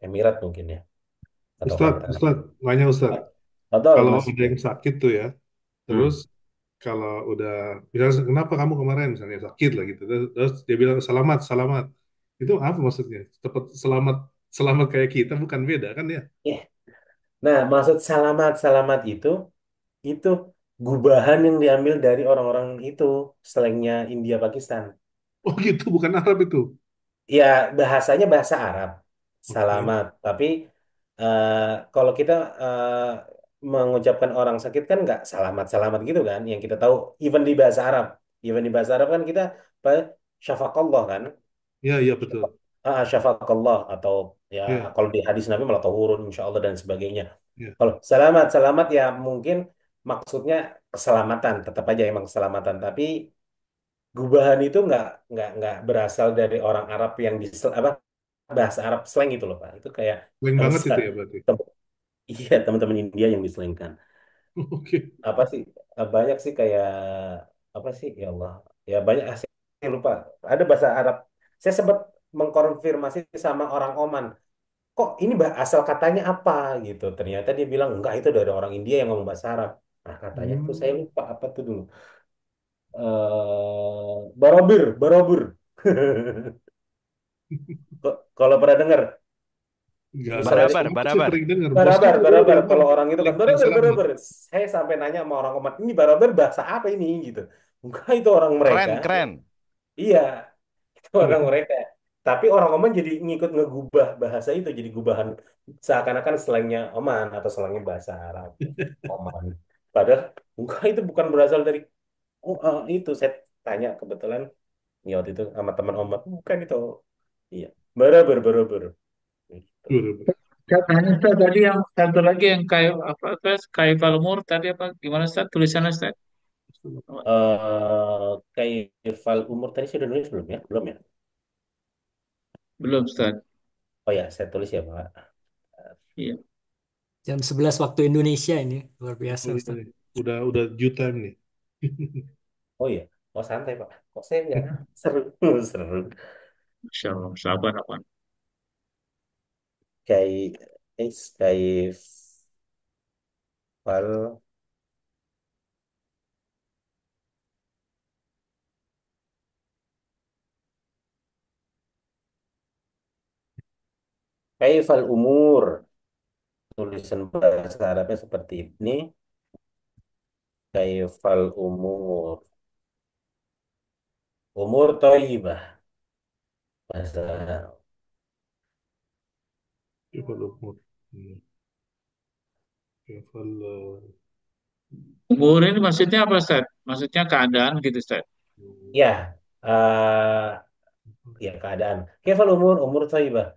Emirat mungkin ya atau Ustadz, Pangeran. Ustadz, nanya Ustadz. Betul Kalau Mas. ada yang sakit tuh ya, terus Hmm. kalau udah, misalnya kenapa kamu kemarin misalnya sakit lah gitu, terus dia bilang selamat, selamat. Itu apa maksudnya? Tepat selamat, selamat kayak kita, bukan beda kan ya? Eh, Nah, maksud selamat itu gubahan yang diambil dari orang-orang itu slangnya India Pakistan. Oh gitu, bukan Arab itu. Ya bahasanya bahasa Arab, Oke. salamat. Tapi eh, kalau kita eh, mengucapkan orang sakit kan nggak selamat selamat gitu kan? Yang kita tahu, even di bahasa Arab kan kita apa, syafaqallah kan? Ya, iya betul. Syafaqallah atau ya Ya, kalau di hadis Nabi malah tahurun insya Allah dan sebagainya. ya. Kalau selamat selamat ya mungkin maksudnya keselamatan, tetap aja emang keselamatan. Tapi gubahan itu nggak berasal dari orang Arab yang di apa bahasa Arab slang gitu loh Pak. Itu kayak Slang eh, banget se- itu ya berarti. iya teman-teman India yang diselengkan. Oke. Apa sih banyak sih kayak apa sih ya Allah ya banyak saya lupa. Ada bahasa Arab. Saya sempat mengkonfirmasi sama orang Oman. Kok ini asal katanya apa gitu. Ternyata dia bilang enggak itu dari orang India yang ngomong bahasa Arab. Nah katanya tuh saya Hmm. lupa apa tuh dulu. Barobir, barobir. Kalau pernah dengar, Nggak, misalnya Barabar, saya barabar. sering dengar bosku barabar, barabar. barabar, Kalau orang itu kan paling barabar, selamat. barabar. Saya sampai nanya sama orang Oman, ini barabar bahasa apa ini gitu. Enggak itu orang mereka. Keren, keren. Iya, itu orang Keren. mereka. Tapi orang Oman jadi ngikut ngegubah bahasa itu jadi gubahan seakan-akan slangnya Oman atau slangnya bahasa Arab Oman. Padahal enggak itu bukan berasal dari itu saya tanya kebetulan ya waktu itu sama teman Oman bukan itu. Iya, barabar, barabar. Gitu. Barabar. Katanya Ustaz tadi yang satu lagi yang kayak apa Ustaz? Kayak Falmur tadi apa? Gimana Ustaz? Tulisannya Ustaz? Kaifal umur tadi sudah nulis belum ya? Belum ya? Belum Ustaz. Oh ya, saya tulis ya, Pak. Iya. Jam 11 waktu Indonesia ini. Luar biasa, Oh iya, Ustaz. nih. Udah due time nih. Oh iya, oh santai, Pak. Kok saya nggak seru, seru. Masya Allah. Sabar apa? Kaif, kaif, fal, kaifal umur. Tulisan bahasa Arabnya seperti ini. Kaifal umur. Umur toibah. Bahasa Kefal umur. Hmm. Kefal, Umur ini maksudnya apa Ustaz? Maksudnya keadaan gitu Ustaz. ya, eh ya keadaan. Kaifal umur, umur toibah.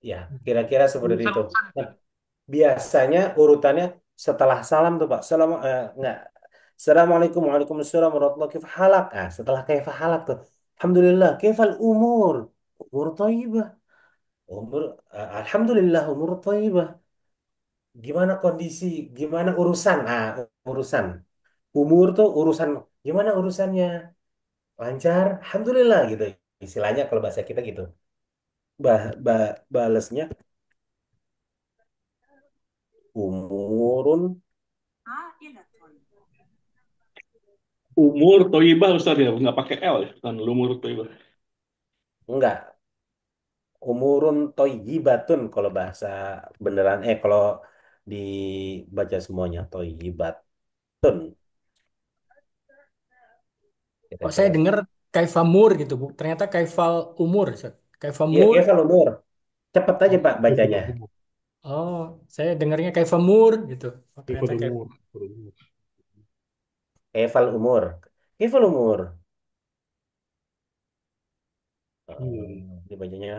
Ya, kira-kira seperti itu. Nah, biasanya urutannya setelah salam tuh Pak. Enggak. Assalamualaikum Waalaikumsalam warahmatullahi wabarakatuh. Halak. Ah, setelah kaifa halak tuh. Alhamdulillah. Kaifal umur. Umur thayyibah. Umur alhamdulillah umur thayyibah. Gimana kondisi, gimana urusan? Ah, urusan. Umur tuh urusan. Gimana urusannya? Lancar? Alhamdulillah gitu. Istilahnya kalau bahasa kita gitu. Balesnya umurun Umur Toyibah Ustaz ya, nggak pakai L ya, kan umur Toyibah. enggak. Umurun toyibatun kalau bahasa beneran kalau dibaca semuanya toyibatun Oh, saya Kira-kira. dengar kaifamur gitu, Bu. Ternyata kaifal umur, Ustaz. Iya, Kaifamur. Kefal umur. Cepet aja Pak Itu bacanya. umur. Oh, saya dengarnya kaifamur gitu. Oh, Itu ternyata kaif. umur. Umur. Kefal umur. Kefal umur. Hmm. Ini bacanya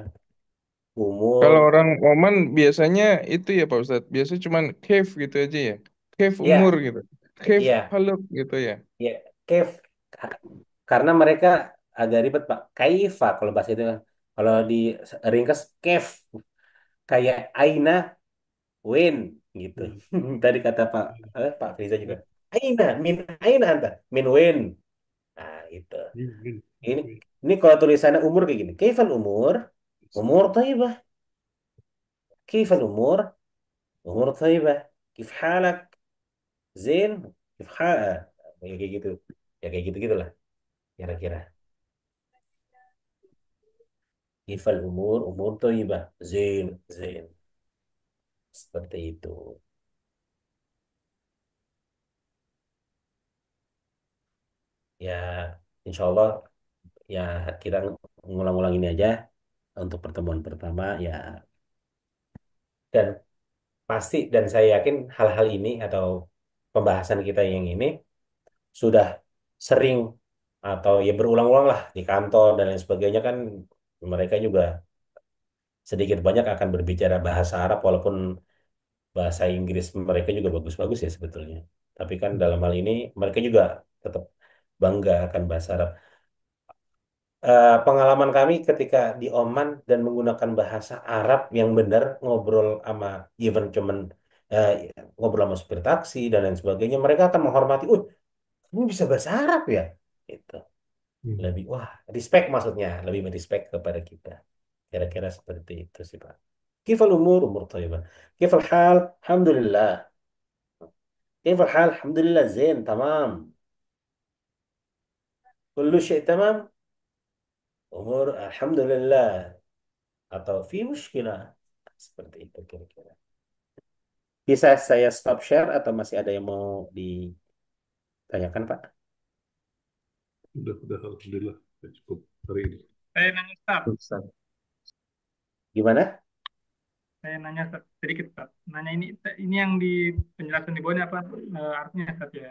Kalau umur. orang Oman biasanya itu ya Pak Ustadz. Biasanya cuman cave gitu aja ya. Cave umur Ya, gitu. Cave iya, haluk gitu ya. ya. Kef. Karena mereka agak ribet Pak. Kaifa kalau bahasa itu. Kalau di ringkas kef. Kayak aina, when gitu. Hmm. Tadi kata Pak Friza juga. Aina, min aina anta, min when. Nah, itu. Hmm. Ini ini kalau tulisannya umur kayak gini. Kaifal umur? Umur thayyibah. Kaifal umur? Umur thayyibah. Kif halak? Zain? Kif ya kayak gitu. Ya kayak gitu-gitulah kira-kira. Kaifal umur? Umur thayyibah. Zain, zain. Seperti itu. Ya, insya Allah ya kita ngulang-ulang ini aja untuk pertemuan pertama ya, dan pasti dan saya yakin hal-hal ini atau pembahasan kita yang ini sudah sering atau ya berulang-ulang lah di kantor dan lain sebagainya kan, mereka juga sedikit banyak akan berbicara bahasa Arab walaupun bahasa Inggris mereka juga bagus-bagus ya sebetulnya. Tapi kan dalam hal ini mereka juga tetap bangga akan bahasa Arab. Pengalaman kami ketika di Oman dan menggunakan bahasa Arab yang benar, ngobrol sama even cuman eh, ngobrol sama supir taksi dan lain sebagainya, mereka akan menghormati, kamu bisa bahasa Arab ya? Itu Hmm. lebih wah respect, maksudnya lebih respect kepada kita. Kira-kira seperti itu sih Pak. Kifal umur umur thayyibah. Kifal hal? Alhamdulillah. Kifal hal? Alhamdulillah zain tamam. Kullu syai tamam. Umur alhamdulillah atau fi mushkilah. Seperti itu kira-kira. Bisa saya stop share atau masih ada yang mau ditanyakan, Pak? Udah, alhamdulillah. Ya, cukup hari ini. Saya nanya Ustaz, Ustaz. Gimana? saya nanya Ustaz, sedikit Ustaz. Nanya ini yang di penjelasan di bawahnya apa artinya Ustaz ya?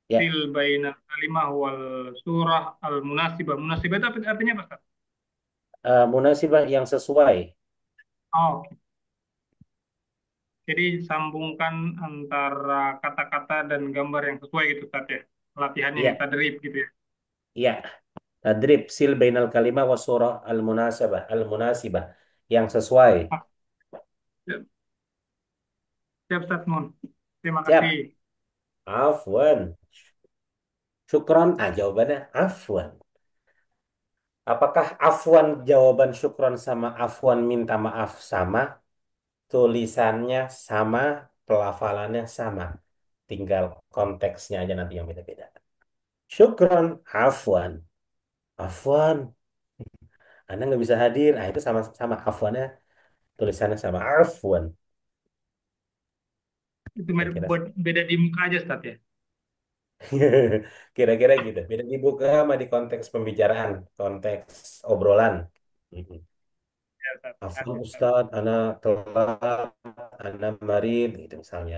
Ya, Sil bainal kalimah wal surah al munasibah. Munasibah itu artinya apa Ustaz? munasibah yang sesuai. Oh, oke. Jadi sambungkan antara kata-kata dan gambar yang sesuai gitu Ustaz ya. Latihannya yang Iya, tadrib gitu ya. iya. Tadrib sil bainal kalimah wa surah al munasibah yang sesuai. Ah, siap, siap Ustaz Nun. Terima Siap. kasih. Afwan. Syukron. Jawabannya afwan. Apakah afwan jawaban syukron sama afwan minta maaf sama? Tulisannya sama, pelafalannya sama. Tinggal konteksnya aja nanti yang beda-beda. Syukron, afwan. Afwan, Anda nggak bisa hadir. Itu sama-sama afwannya, tulisannya sama afwan. Itu Kira-kira beda di muka aja Ustaz ya. kira-kira gitu. Beda dibuka sama di konteks pembicaraan, konteks obrolan. Mhm. Ya Ustaz. Afwan Kasih Ustaz. Ustadz, Ana telat, Ana marid, gitu misalnya.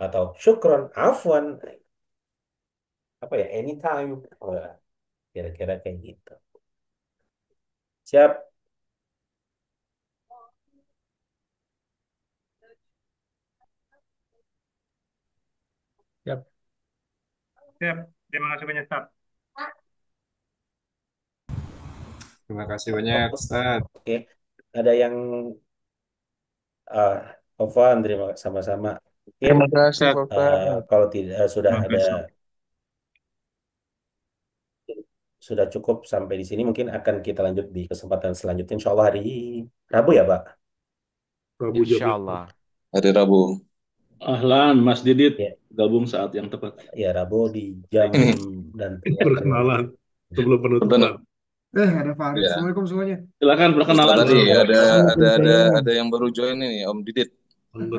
Atau syukron, afwan, apa ya, anytime. Wah, kira-kira kayak gitu. Siap. Siap. Siap. Terima kasih banyak Ustaz. Terima kasih banyak, Ustaz. Oke. Ada yang Ovan, terima sama-sama. Mungkin Terima kasih Ustaz. Pak Ustadz. kalau tidak Terima kasih. sudah cukup sampai di sini, mungkin akan kita lanjut di kesempatan selanjutnya. Insya Allah hari Rabu ya Pak. Rabu jam Insya 5. Allah. Hari Rabu. Ahlan, Mas Didit Ya, gabung saat yang tepat. ya Rabu di jam Ini dan Perkenalan sebelum penutupan. pertanyaan. Ada Farid. Ya, Assalamualkum semuanya. Silakan Ustaz perkenalan tadi dulu. ada Waalaikumsalam. ada yang baru join ini, Om Didit. Anggota